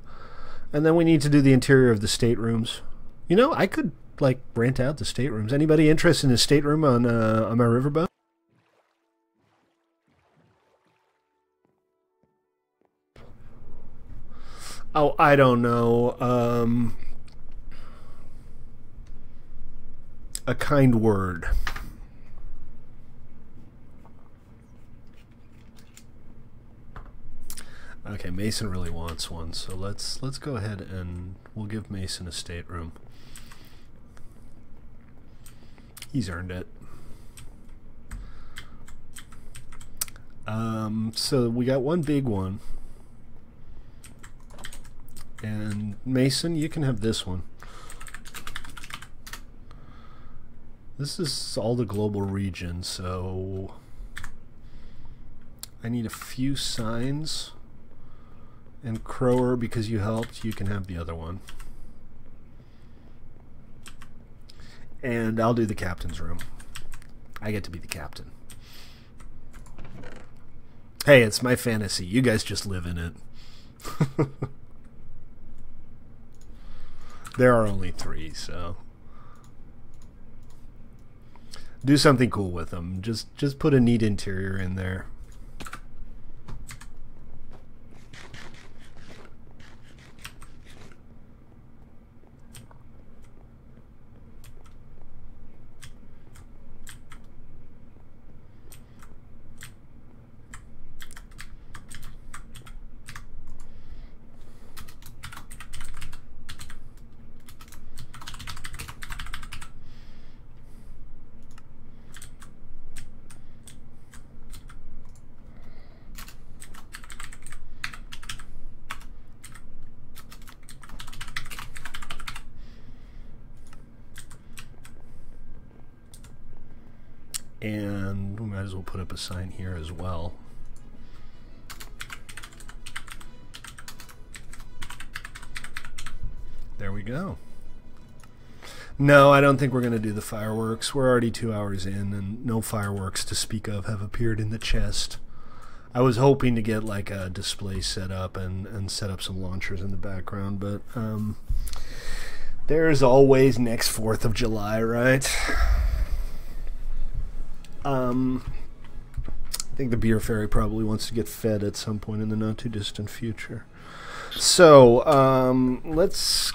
And then we need to do the interior of the staterooms. You know, I could like rent out the staterooms. Anybody interested in a stateroom on my riverboat? Oh, I don't know. A kind word. Okay, Mason really wants one, so let's go ahead and we'll give Mason a stateroom. He's earned it. So we got one big one. And Mason, you can have this one. This is all the global region, so I need a few signs. And Crower, because you helped, you can have the other one. And I'll do the captain's room. I get to be the captain. Hey, it's my fantasy. You guys just live in it. There are only 3, so do something cool with them. Just put a neat interior in there. And we might as well put up a sign here as well. There we go. No, I don't think we're going to do the fireworks. We're already 2 hours in, and no fireworks to speak of have appeared in the chest. I was hoping to get like a display set up and set up some launchers in the background, but there's always next 4th of July, right? I think the beer fairy probably wants to get fed at some point in the not too distant future. So let's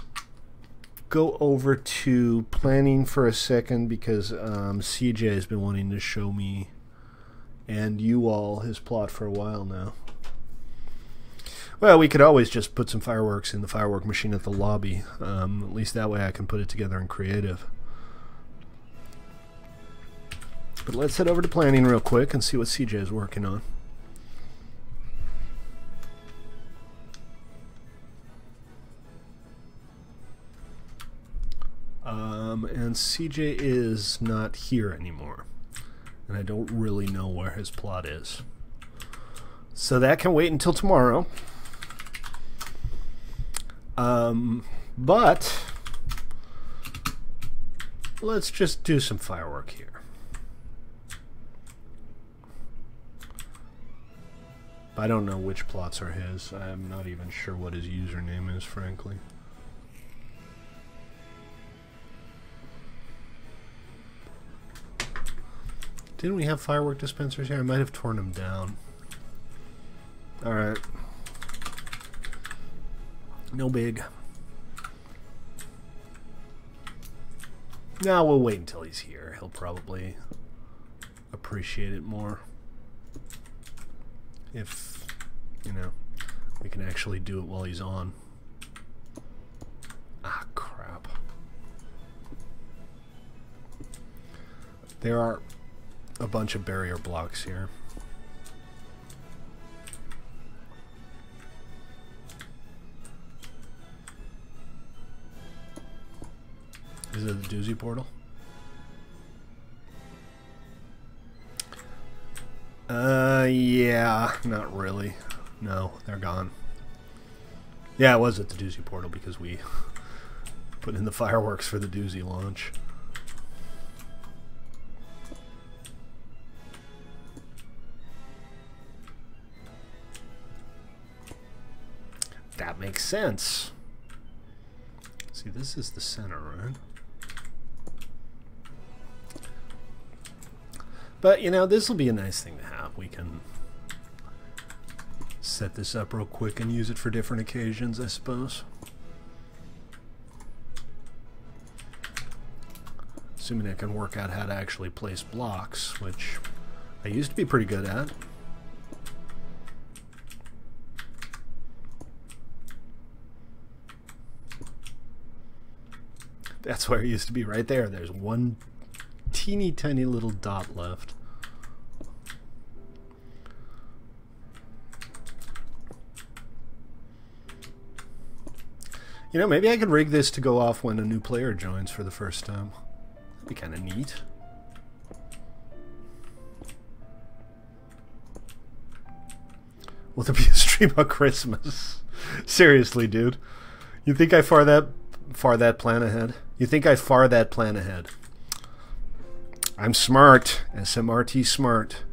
go over to planning for a second, because CJ has been wanting to show me and you all his plot for a while now. Well, we could always just put some fireworks in the firework machine at the lobby. At least that way I can put it together in creative. But let's head over to planning real quick and see what CJ is working on. And CJ is not here anymore. And I don't really know where his plot is. So that can wait until tomorrow. But let's just do some firework here. I don't know which plots are his. I'm not even sure what his username is, frankly. Didn't we have firework dispensers here? I might have torn them down. Alright. No big. Now we'll wait until he's here. He'll probably appreciate it more. If, you know, we can actually do it while he's on. Ah, crap. There are a bunch of barrier blocks here. Is it the doozy portal? Yeah, not really. No, they're gone. Yeah, it was at the doozy portal because we put in the fireworks for the doozy launch. That makes sense. See, this is the center, right? But, you know, this will be a nice thing to have. We can set this up real quick and use it for different occasions, I suppose. Assuming I can work out how to actually place blocks, which I used to be pretty good at. That's where it used to be, right there. There's one teeny tiny little dot left. You know, maybe I could rig this to go off when a new player joins for the first time. That'd be kind of neat. Will there be a stream on Christmas? Seriously, dude. You think I far that plan ahead? You think I far that plan ahead? I'm smart. SMRT smart.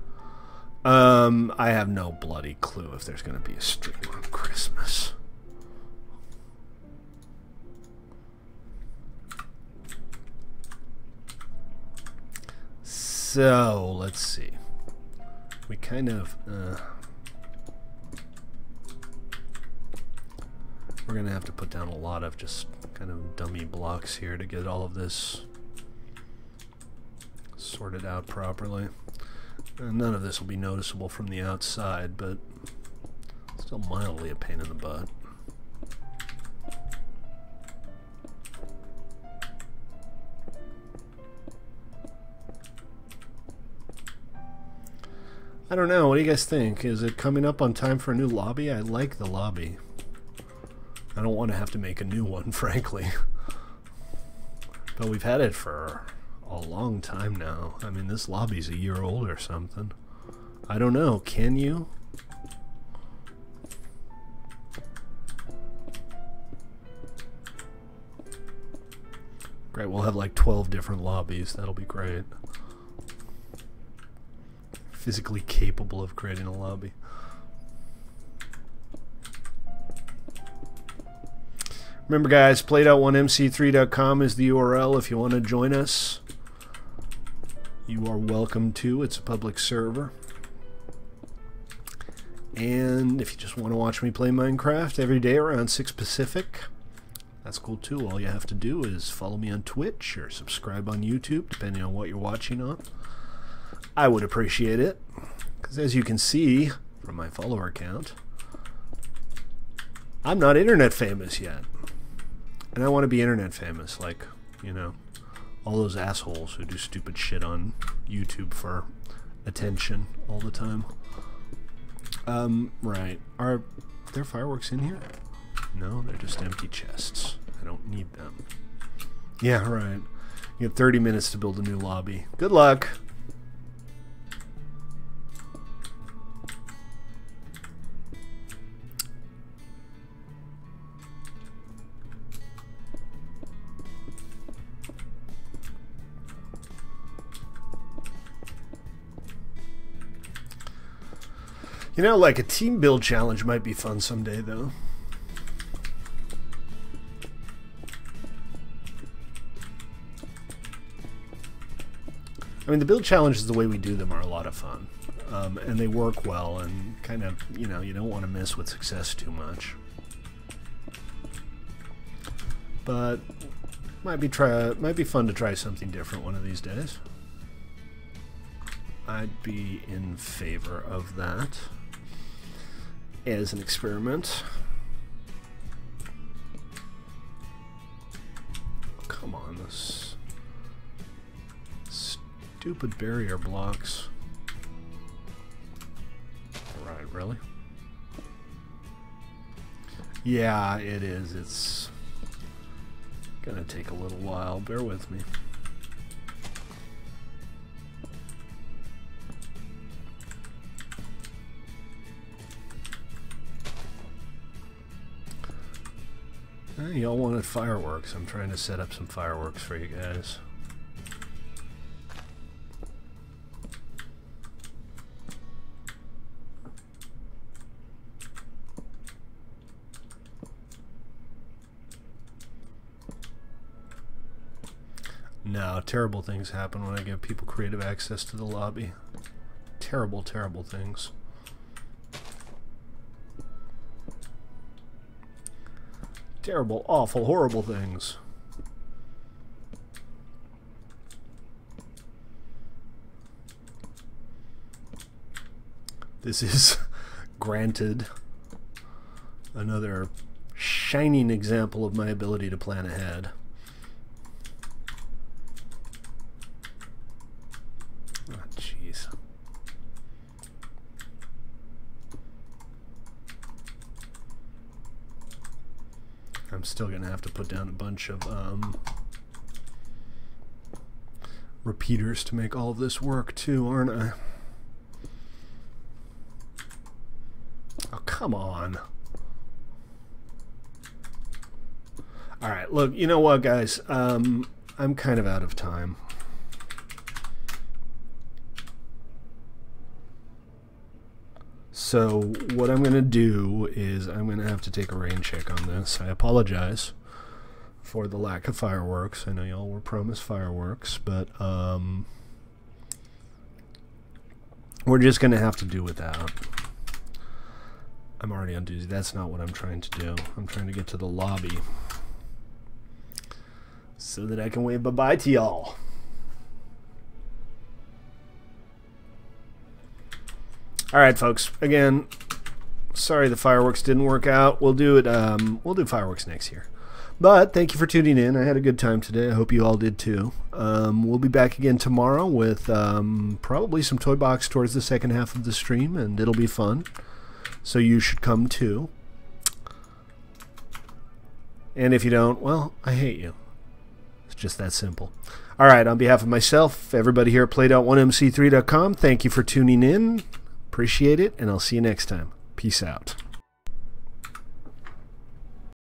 I have no bloody clue if there's going to be a stream on Christmas. So, let's see. We kind of... we're going to have to put down a lot of just kind of dummy blocks here to get all of this sorted out properly. None of this will be noticeable from the outside, but still mildly a pain in the butt. I don't know. What do you guys think? Is it coming up on time for a new lobby? I like the lobby. I don't want to have to make a new one, frankly. But we've had it for a long time now. I mean, this lobby's a year old or something. I don't know. Can you? Great. We'll have like 12 different lobbies. That'll be great. Physically capable of creating a lobby. Remember, guys, played.1mc3.com is the URL if you want to join us. You are welcome to. It's a public server. And if you just want to watch me play Minecraft every day around 6 Pacific, that's cool too. All you have to do is follow me on Twitch or subscribe on YouTube, depending on what you're watching on. I would appreciate it, because as you can see from my follower count, I'm not internet famous yet. And I want to be internet famous, like, you know, all those assholes who do stupid shit on YouTube for attention all the time. Right. Are there fireworks in here? No, they're just empty chests. I don't need them. Yeah, right. You have 30 minutes to build a new lobby. Good luck! You know, like a team build challenge might be fun someday, though. I mean, the build challenges, the way we do them, are a lot of fun. And they work well, and kind of, you know, you don't want to mess with success too much. But might be fun to try something different one of these days. I'd be in favor of that as an experiment. Come on, this stupid barrier blocks. Right, really? Yeah, it is. It's gonna take a little while. Bear with me. Y'all wanted fireworks. I'm trying to set up some fireworks for you guys. No, terrible things happen when I give people creative access to the lobby. Terrible, terrible things. Terrible, awful, horrible things. This is, granted, another shining example of my ability to plan ahead. I'm still going to have to put down a bunch of repeaters to make all of this work too, aren't I? Oh, come on. Alright, look, you know what, guys? I'm kind of out of time. So what I'm going to do is I'm going to have to take a rain check on this. I apologize for the lack of fireworks. I know y'all were promised fireworks, but we're just going to have to do without. I'm already on doozy. That's not what I'm trying to do. I'm trying to get to the lobby so that I can wave bye-bye to y'all. Alright, folks. Again, sorry the fireworks didn't work out. We'll do it. We'll do fireworks next year. But thank you for tuning in. I had a good time today. I hope you all did too. We'll be back again tomorrow with probably some ToyBox towards the second half of the stream, and it'll be fun. So you should come too. And if you don't, well, I hate you. It's just that simple. Alright, on behalf of myself, everybody here at Play.1MC3.com, thank you for tuning in. Appreciate it, and I'll see you next time. Peace out.